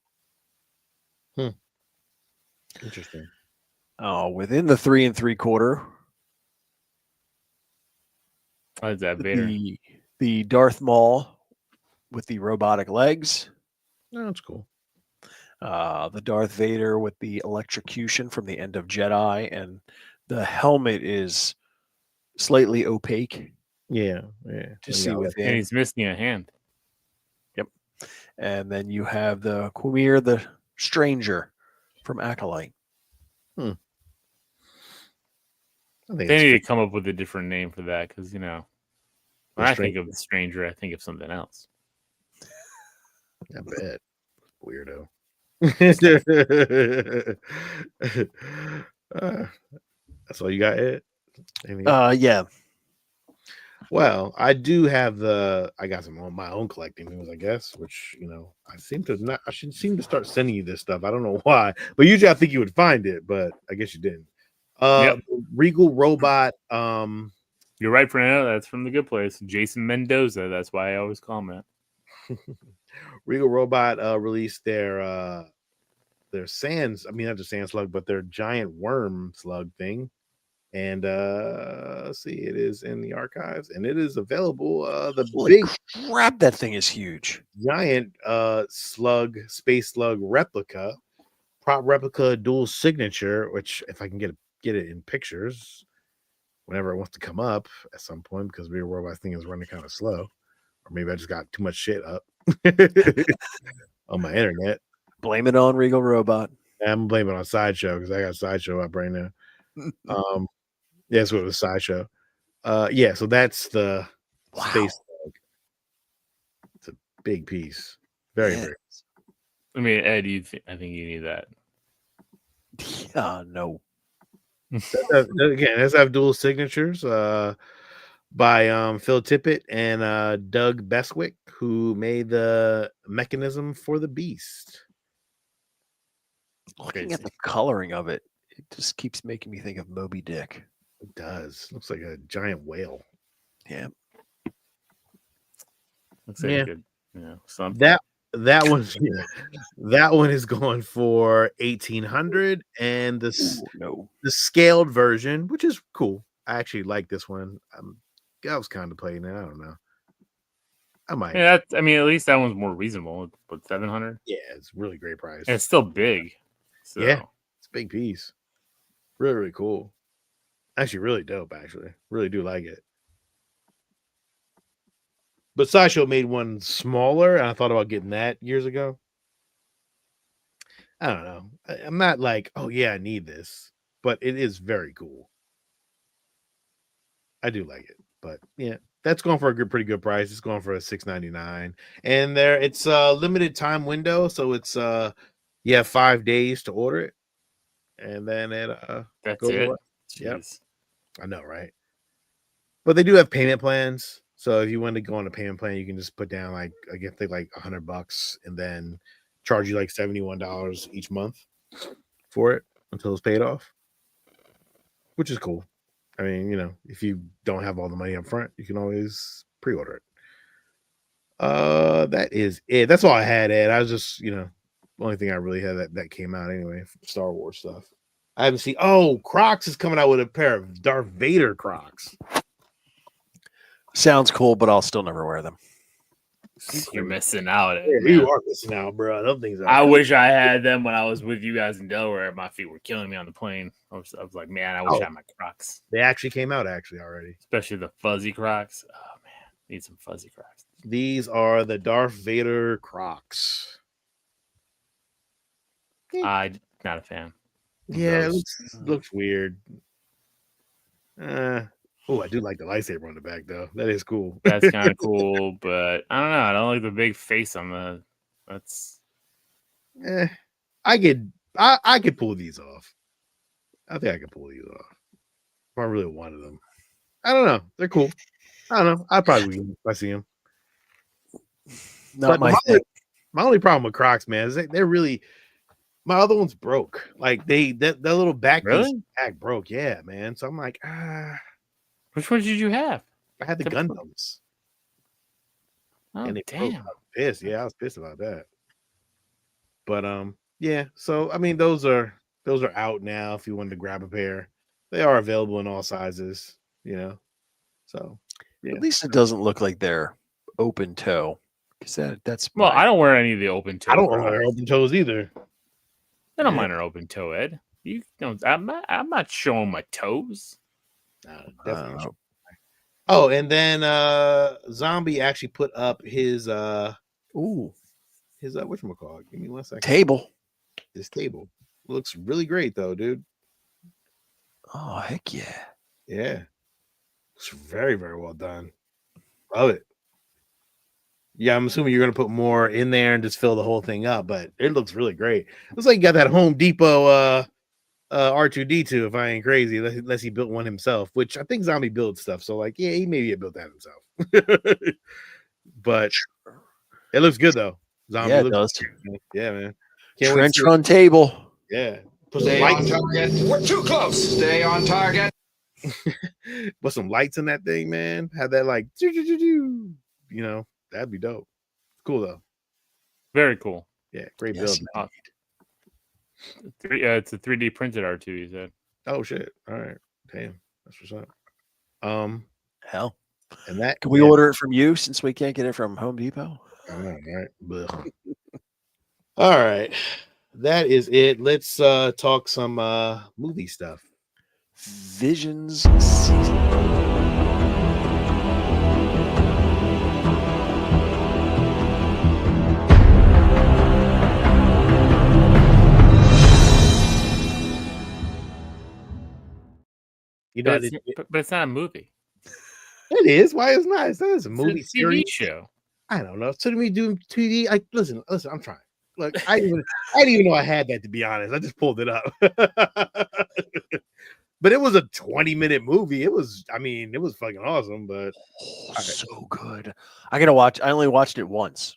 Interesting. Oh, within the 3 3/4, What is that, Vader? the Darth Maul with the robotic legs. No, that's cool. The Darth Vader with the electrocution from the end of Jedi, and the helmet is slightly opaque Yeah. to see And within. he's missing a hand. Yep. And then you have the Quimir the Stranger from Acolyte. I think They it's need to come up with a different name for that because when The I think of the Stranger, I think of something else. I bet. Weirdo. That's all you got, Ed? Anything else? Yeah. Well, I do have I got some on my own collecting things, I guess, which I should seem to start sending you this stuff. I don't know why, but usually I think you would find it, but I guess you didn't. Yep. Regal Robot. You're right, Fernando. That's from the Good Place. Jason Mendoza. That's why I always call him that. Regal Robot released their sands. I mean, not just sand slug, but their giant worm slug thing. And let's see, it is in the archives, and it is available. The Holy big crap, that thing is huge. giant space slug replica, prop replica dual signature. Which, if I can get it in pictures, whenever it wants to come up at some point, because Real Robot thing is running kind of slow, or maybe I just got too much shit up on my internet. Blame it on Regal Robot. I'm blaming it on Sideshow because I got Sideshow up right now. Yeah, so it was Sideshow. Yeah, so that's the space slug. It's a big piece. Very, very. I mean, Ed, I think you need that. Yeah, no. Again, let's have dual signatures by Phil Tippett and Doug Beswick, who made the mechanism for the Beast. Looking at the coloring of it, it just keeps making me think of Moby Dick. It does. Looks like a giant whale. Yeah. Looks like good. Something. That one's that one is going for 1,800, and the scaled version, which is cool. I actually like this one. I was contemplating it. I don't know. I might. Yeah, I mean, at least that one's more reasonable. But 700. Yeah, it's a really great price. And it's still big. So. Yeah, it's a big piece. Really, really cool. Actually, really dope. Actually, really do like it. But Sideshow made one smaller, and I thought about getting that years ago. I don't know. I'm not like, oh yeah, I need this, but it is very cool. I do like it, but yeah, that's going for a pretty good price. It's going for a $6.99, and it's a limited time window, so it's you have 5 days to order it, and then it that's goes it. away. Jeez. Yep. I know, right? But they do have payment plans. So if you want to go on a payment plan, you can just put down like $100 and then charge you like $71 each month for it until it's paid off, which is cool. I mean, if you don't have all the money up front, you can always pre-order it. That is it. That's all I had, Ed. I was just, the only thing I really had that came out anyway, Star Wars stuff. I haven't seen. Oh, Crocs is coming out with a pair of Darth Vader Crocs. Sounds cool, but I'll still never wear them. You're missing out. You are missing out, bro. Those things I wish I had them when I was with you guys in Delaware. My feet were killing me on the plane. I was like, man, I wish I had my Crocs. They actually came out already. Especially the fuzzy Crocs. Oh, man. Need some fuzzy Crocs. These are the Darth Vader Crocs. I'm not a fan. Yeah, it looks weird. Oh, I do like the lightsaber on the back though. That is cool. That's kind of cool, but I don't know. I don't like the big face on the. That's Eh, I could pull these off. I think I could pull these off. If I really wanted them. I don't know. They're cool. I don't know. I'd probably get them if I see them. Not But my my thing. only problem with Crocs, man, is they're really my other ones broke. Like that little back piece really. back broke. Yeah, man. So I'm like, Which ones did you have? I had the Except- Gundams. Oh And they broke. I damn! was pissed. Yeah, I was pissed about that. But yeah. So I mean, those are out now. If you wanted to grab a pair, they are available in all sizes. You know, so yeah. At least it doesn't look like they're open toe, because that's Well, my. I don't wear any of the open toe. I don't Crocs. wear open toes either. I don't Yeah. mind an open toe, Ed. You know, I'm not showing my toes. Definitely. know. Oh, and then Zombie actually put up his Ooh, whatchamacallit. Give me 1 second. table. This table looks really great though, dude. Oh heck yeah! Yeah. It's very, very well done. Love it. Yeah, I'm assuming you're gonna put more in there and just fill the whole thing up, but it looks really great. Looks like you got that Home Depot R2D2 if I ain't crazy, unless he built one himself, which I think Zombie builds stuff. So like, yeah, he maybe built that himself. But it looks good though. Zombie Yeah, it looks does. good. Yeah, man. Can't wait to Trench see it. run table. Yeah. Put some Stay on lights, target. We're too close. Stay on target. put some lights in that thing, man. Have that like you know, that'd be dope. Cool though. Very cool. Yeah, great Yes, build. Uh, it's a 3D printed R2. You said. Oh shit. All right. Damn. That's what's up. hell. And that Can we order it from you since we can't get it from Home Depot? I know, right? Blech. All right. That is it. Let's talk some movie stuff. Visions season. You know, But it's not a movie. it is. Why is not? It's not a It's movie a TV series. show. I don't know. So to me, doing 2D. Listen. I'm trying. Look, I didn't even know I had that, to be honest. I just pulled it up. But it was a 20-minute movie. It was fucking awesome. But Oh, so good. I gotta watch. I only watched it once.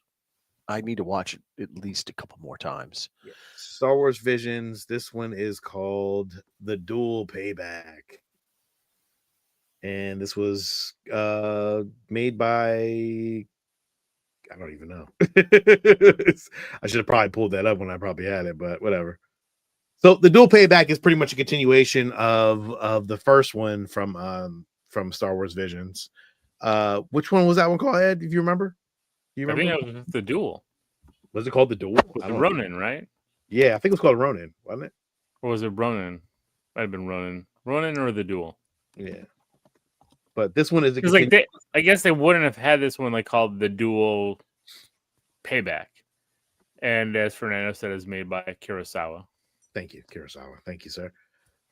I need to watch it at least a couple more times. Star Wars Visions. This one is called The Duel Payback. And this was made by I don't even know. I should have probably pulled that up when I probably had it, but whatever. So the Duel Payback is pretty much a continuation of the first one from Star Wars Visions. Which one was that one called, Ed? If you remember? Do you I remember? think it was the Duel. Was it called the Duel? With I the don't know. Ronin, right? Yeah, I think it was called Ronin, wasn't it? Or was it Ronin? Might have been Ronin. Ronin or the Duel. Yeah. But this one is a Because like I guess they wouldn't have had this one like called the Duel Payback. And as Fernando said, is made by Kurosawa. Thank you, Kurosawa. Thank you, sir.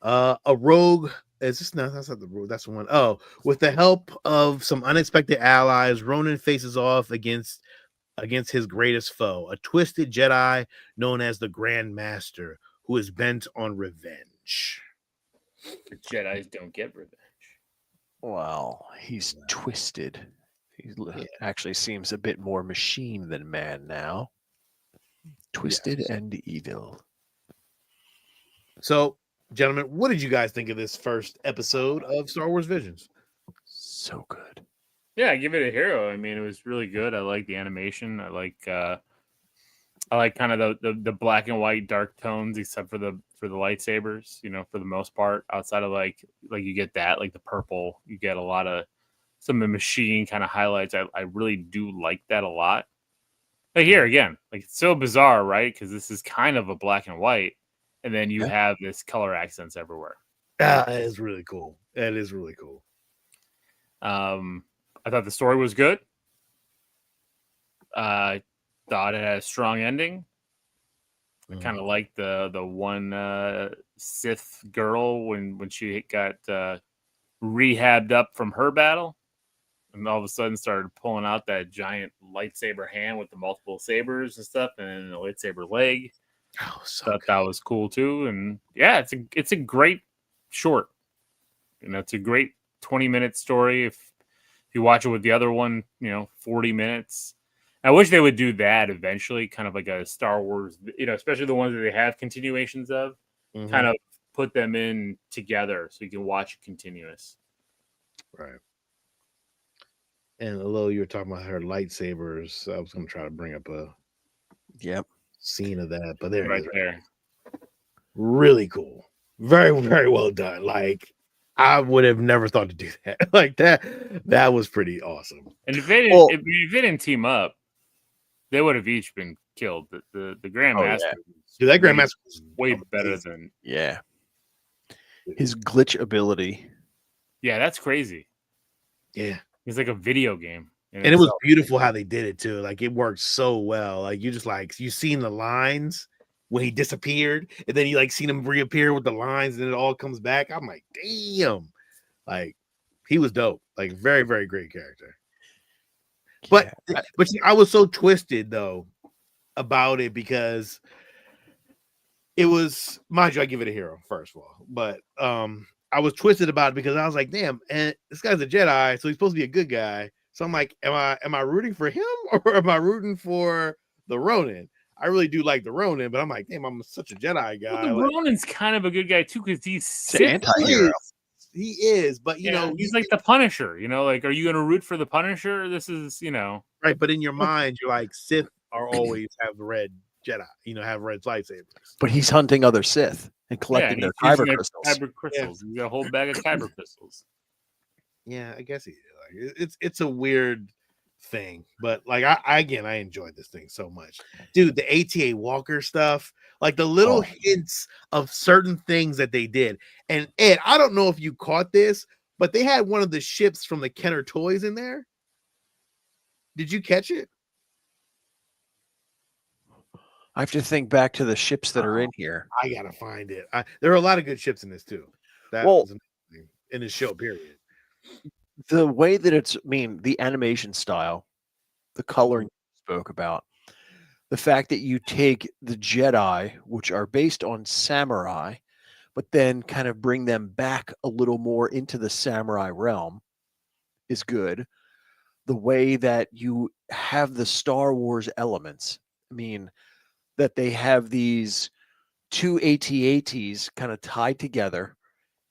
A rogue. Is this no? That's not the rogue. That's the one. Oh, with the help of some unexpected allies, Ronin faces off against his greatest foe, a twisted Jedi known as the Grand Master, who is bent on revenge. The Jedis don't get revenge. Well, he's twisted. He actually seems a bit more machine than man now. Twisted and evil. So, gentlemen, what did you guys think of this first episode of Star Wars Visions? So good. Yeah, give it a hero. I mean, it was really good. I like the animation. I like kind of the black and white dark tones, except for the lightsabers. You know, for the most part, outside of like you get that like the purple, you get a lot of some of the machine kind of highlights. I really do like that a lot. But here again, like it's so bizarre, right? Because this is kind of a black and white, and then you have this color accents everywhere. That is really cool. That is really cool. I thought the story was good. I thought it had a strong ending. I kind of liked the one Sith girl when she got rehabbed up from her battle, and all of a sudden started pulling out that giant lightsaber hand with the multiple sabers and stuff, and the lightsaber leg. Oh, so Thought good. that was cool too, and yeah, it's a great short. It's a great 20-minute story. If you watch it with the other one, 40 minutes. I wish they would do that eventually, kind of like a Star Wars, especially the ones that they have continuations of, kind of put them in together so you can watch it continuous. Right. And although you were talking about her lightsabers, I was going to try to bring up a scene of that, but there Right it is. there. Really cool. Very, very well done. Like, I would have never thought to do that. Like that was pretty awesome. And if they didn't team up, they would have each been killed. The Grandmaster, Dude, that Grandmaster was way amazing. better than his glitch ability. Yeah, that's crazy. Yeah. It's like a video game. And it was beautiful how they did it too. Like it worked so well. Like you just you seen the lines when he disappeared, and then you seen him reappear with the lines, and it all comes back. I'm like, damn. Like he was dope. Like very, very great character. But I was so twisted though about it because it was, mind you, I give it a hero first of all, but I was twisted about it because I was like, damn, and this guy's a Jedi, so he's supposed to be a good guy. So I'm like, am I rooting for him or am I rooting for the Ronin? I really do like the Ronin, but I'm like, damn, I'm such a Jedi guy. Well, the Ronin's kind of a good guy too because he's an anti-hero. He is, but you know, he's like the Punisher. Like, are you going to root for the Punisher? This is, right. But in your mind, you're like, Sith are always have red Jedi, have red lightsabers. But he's hunting other Sith and collecting their kyber crystals. Kyber crystals. He's got a whole bag of kyber crystals. Yeah, I guess he it's a weird thing, but I enjoyed this thing so much, dude. The ATA Walker stuff, like the little hints of certain things that they did. And Ed, I don't know if you caught this, but they had one of the ships from the Kenner toys in there. Did you catch it? I have to think back to the ships that are in here. I gotta find it. There are a lot of good ships in this too. That was amazing in this show, period. The way that the animation style, the coloring you spoke about, the fact that you take the Jedi, which are based on samurai, but then kind of bring them back a little more into the samurai realm is good. The way that you have the Star Wars elements, that they have these two AT-ATs kind of tied together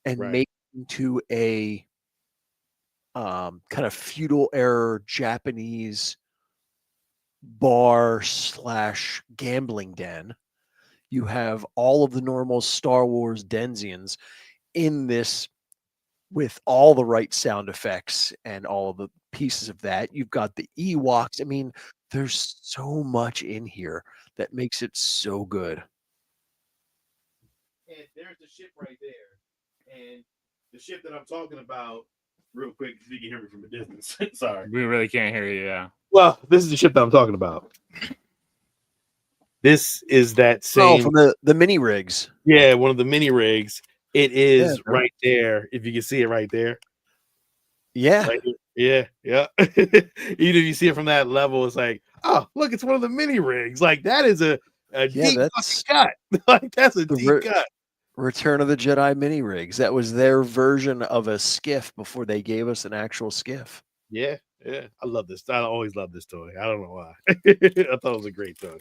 and make into a kind of feudal era Japanese bar / gambling den. You have all of the normal Star Wars denzians in this with all the right sound effects and all of the pieces of that. You've got the Ewoks. There's so much in here that makes it so good. And there's the ship right there. And the ship that I'm talking about, real quick, so you can hear me from a distance. Sorry. We really can't hear you, yeah. Well, this is the ship that I'm talking about. This is that same from the mini rigs. Yeah, one of the mini rigs. It is right there. If you can see it right there. Yeah. Right here. Yeah. Even if you see it from that level, it's like, oh, look, it's one of the mini rigs. Like that is a deep cut. Like that's a deep cut. Return of the Jedi mini rigs. That was their version of a skiff before they gave us an actual skiff. Yeah. I love this. I always love this toy. I don't know why. I thought it was a great toy.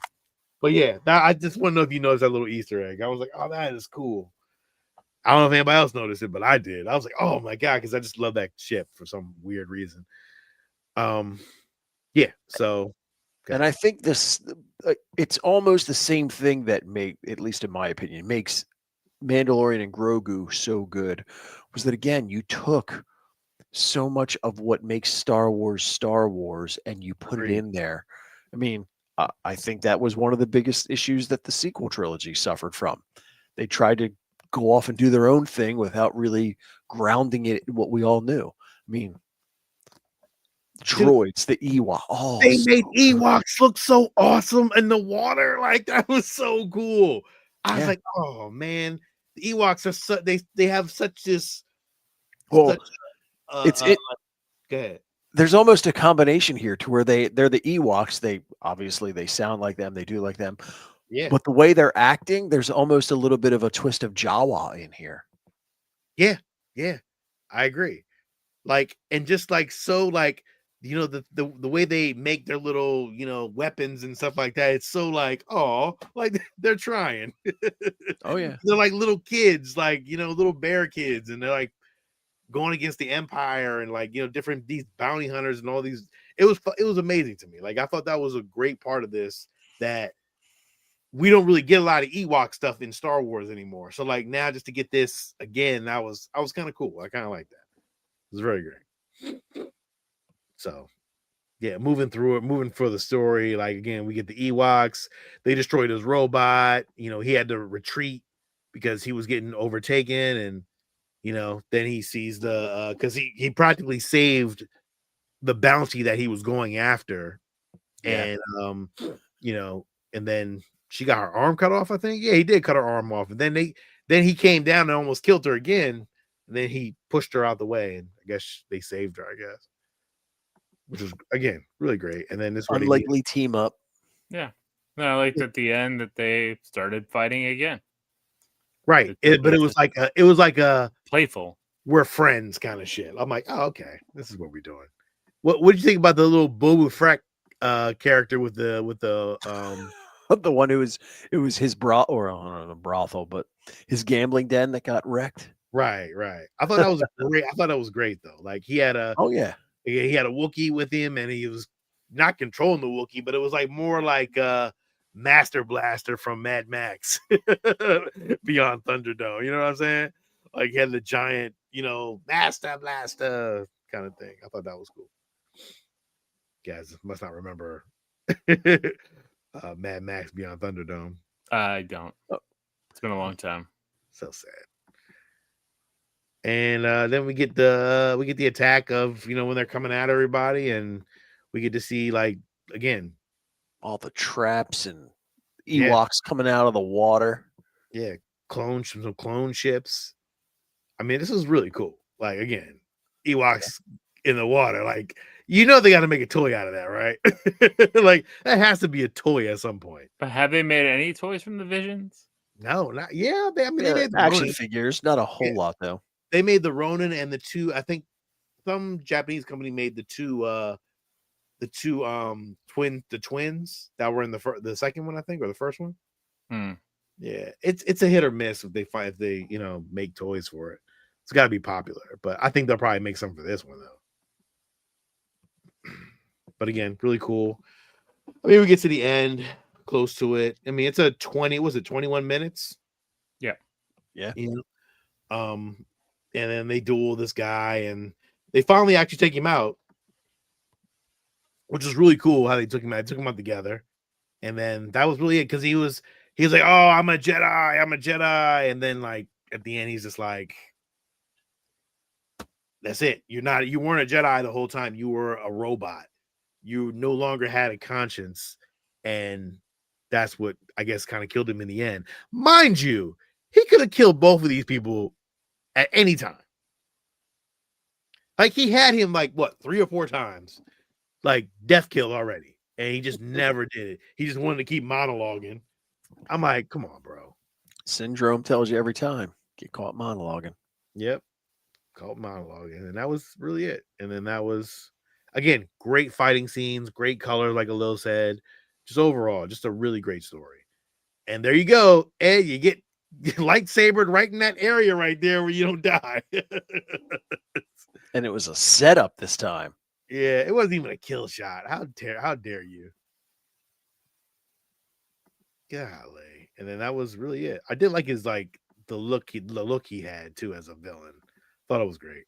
But yeah, I just want to know if you noticed that little Easter egg. I was like, oh, that is cool. I don't know if anybody else noticed it, but I did. I was like, oh my God, because I just love that ship for some weird reason. Yeah. So, okay. And I think this, it's almost the same thing that at least in my opinion, makes Mandalorian and Grogu so good. Was that again? You took so much of what makes Star Wars and you put it in there. I think that was one of the biggest issues that the sequel trilogy suffered from. They tried to go off and do their own thing without really grounding it in what we all knew. Droids, the Ewok. Oh, they made Ewoks look so awesome in the water. Like that was so cool. I was like, oh man, the Ewoks are they have such this Well, such it's a it. go ahead. There's almost a combination here to where they're the Ewoks. They obviously they sound like them. They do like them, Yeah. but the way they're acting, there's almost a little bit of a twist of Jawa in here. Yeah. Yeah. I agree. Like, and just like so like the way they make their little weapons and stuff like that, it's so like, oh, like they're trying. Oh yeah, They're like little kids, like little bear kids, and they're like going against the empire and like different these bounty hunters and all these. It was amazing to me. Like, I thought that was a great part of this, that we don't really get a lot of Ewok stuff in Star Wars anymore. So like now just to get this again, I was kind of cool. I kind of like that. It was very great. So yeah, moving through it, moving for the story. Like, again, we get the Ewoks. They destroyed his robot. He had to retreat because he was getting overtaken, and then he sees the because he practically saved the bounty that he was going after, yeah. and and then she got her arm cut off. I think, yeah, he did cut her arm off, and then he came down and almost killed her again, and then he pushed her out the way, and I guess they saved her. I guess, which was again really great. And then this is where they meet. Unlikely team up. Yeah. No, I liked at the end that they started fighting again. Right, but it was like a playful. We're friends kind of shit. I'm like, oh, okay, this is what we're doing. What did you think about the little Boba Fett character with the The one who was it was his brothel, but his gambling den that got wrecked. Right. I thought that was great. I thought that was great though. Like, he had a Wookiee with him, and he was not controlling the Wookiee, but it was like more like Master Blaster from Mad Max Beyond Thunderdome. You know what I'm saying? Like, he had the giant, Master Blaster kind of thing. I thought that was cool. Guys must not remember Mad Max Beyond Thunderdome. I don't. It's been a long time. So sad. And then we get the attack of when they're coming at everybody, and we get to see, like, again, all the traps and Ewoks coming out of the water. Yeah, some clone ships. I mean, this is really cool. Like, again, Ewoks in the water. Like, they got to make a toy out of that, right? Like, that has to be a toy at some point. But have they made any toys from the Visions? No, not yeah. They made action figures, not a whole lot though. They made the Ronin and the two. I think some Japanese company made the two twins that were in the second one, I think, or the first one. Yeah, it's a hit or miss if they make toys for it. It's got to be popular, but I think they'll probably make some for this one though. But again, really cool. I mean, we get to the end, close to it. I mean, it's 21 minutes? Yeah. And then they duel this guy, and they finally actually take him out, which is really cool how they took him out. They took him out together, and then that was really it, because he was like, "Oh, I'm a Jedi," and then, like, at the end, he's just like, "That's it. You weren't a Jedi the whole time. You were a robot. You no longer had a conscience," and that's what I guess kind of killed him in the end. Mind you, he could have killed both of these people at any time. Like, he had him, like, what, 3 or 4 times, like, death kill already, and he just never did it. He just wanted to keep monologuing. I'm like, come on, bro. Syndrome tells you every time. Get caught monologuing. Yep. Caught monologuing. And that was really it. And then that was, again, great fighting scenes, great color, like Alil said. Just overall, just a really great story. And there you go, Ed. You get lightsabered right in that area right there where you don't die. And it was a setup this time. Yeah, it wasn't even a kill shot. How dare you? Golly. And then that was really it. I did like his, like, the look he had too as a villain. Thought it was great.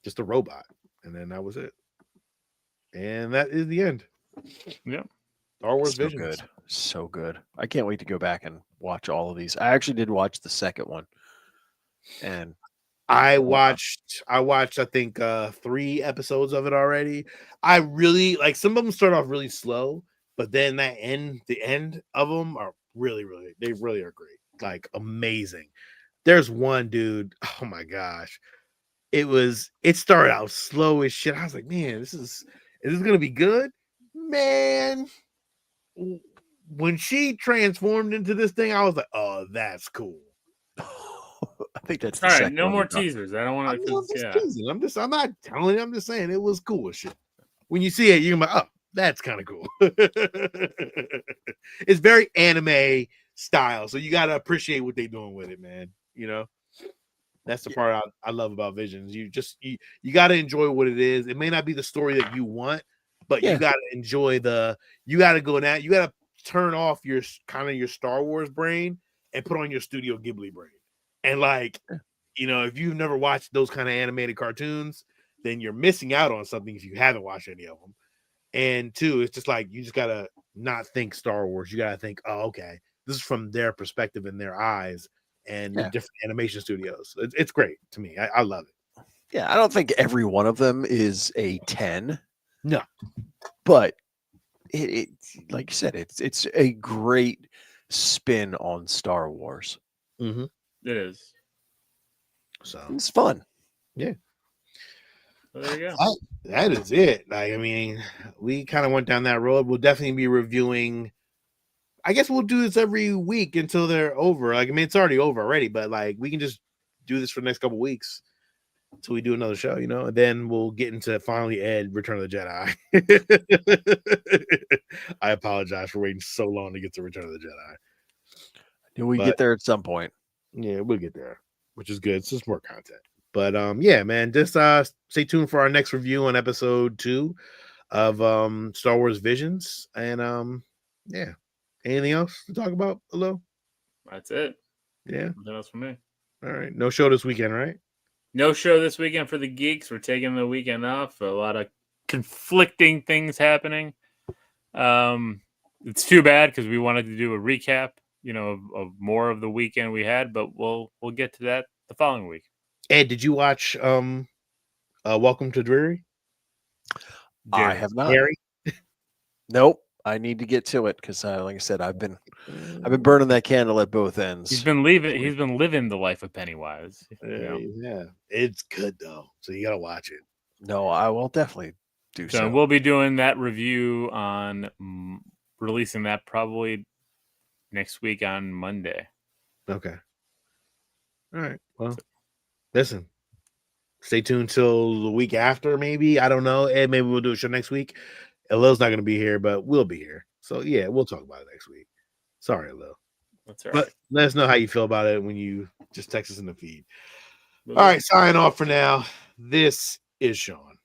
Just a robot. And then that was it. And that is the end. Yeah. Star Wars So Visions. good. So good. I can't wait to go back and watch all of these. I actually did watch the second one. And I watched I think 3 episodes of it already. I really like, some of them start off really slow, but then the end of them are really they really are great. Like, amazing. There's one dude, oh my gosh. it started out slow as shit. I was like, man, is this gonna be good? Man, when she transformed into this thing, I was like, oh, that's cool. I think that's the All right, second no one more you're talking- teasers. I don't want I'm not to. just Yeah, teasing. I'm not telling you, I'm just saying it was cool as shit. When you see it, you're like, oh, that's kind of cool. It's very anime style, so you gotta appreciate what they're doing with it, man. You know, that's the part I love about Visions. You gotta enjoy what it is. It may not be the story that you want, but you Yeah. gotta enjoy you gotta go now. You gotta turn off your kind of your Star Wars brain and put on your Studio Ghibli brain. And like, you know, if you've never watched those kind of animated cartoons, then you're missing out on something if you haven't watched any of them. And two, it's just like you just gotta not think Star Wars. You gotta think, oh, okay, this is from their perspective and their eyes and the Yeah. different animation studios. It's great to me. I love it. Yeah, I don't think every one of them is a 10. No. But it like you said, it's a great spin on Star Wars. Mm-hmm. it is. So It's fun. yeah. So there you go. That is it. Like, I mean, we kind of went down that road. We'll definitely be reviewing. I guess we'll do this every week until they're over. Like, I mean, it's already over already, but like we can just do this for the next couple weeks until we do another show, you know, and then we'll get into finally Return of the Jedi. I apologize for waiting so long to get to Return of the Jedi. We get there at some point. Yeah, we'll get there, which is good. It's just more content. But yeah, man, just stay tuned for our next review on episode 2 of Star Wars Visions. And yeah. Anything else to talk about, hello? That's it. Yeah. Nothing else for me. All right. No show this weekend, right? No show this weekend for the geeks. We're taking the weekend off. A lot of conflicting things happening. It's too bad because we wanted to do a recap, you know, of more of the weekend we had, but we'll get to that the following week. Ed, did you watch Welcome to Dreary? I have not. Harry? Nope. I need to get to it because, like I said, I've been burning that candle at both ends. He's been living the life of Pennywise. You know? Yeah, it's good though, so you gotta watch it. No, I will definitely do so. So we'll be doing that review on releasing that probably next week on Monday. Okay. All right. Well, listen. Stay tuned till the week after, maybe. I don't know. Ed, maybe we'll do a show next week. Elil's not going to be here, but we'll be here. So yeah, we'll talk about it next week. Sorry, Elil. That's all right. But let us know how you feel about it when you just text us in the feed. All right, sign off for now. This is Sean.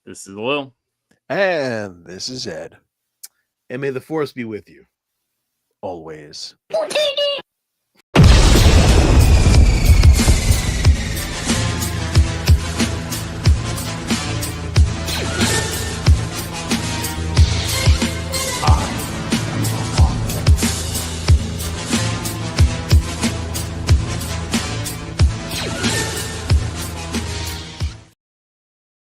This is Lil. And this is Ed. And may the force be with you. Always. 14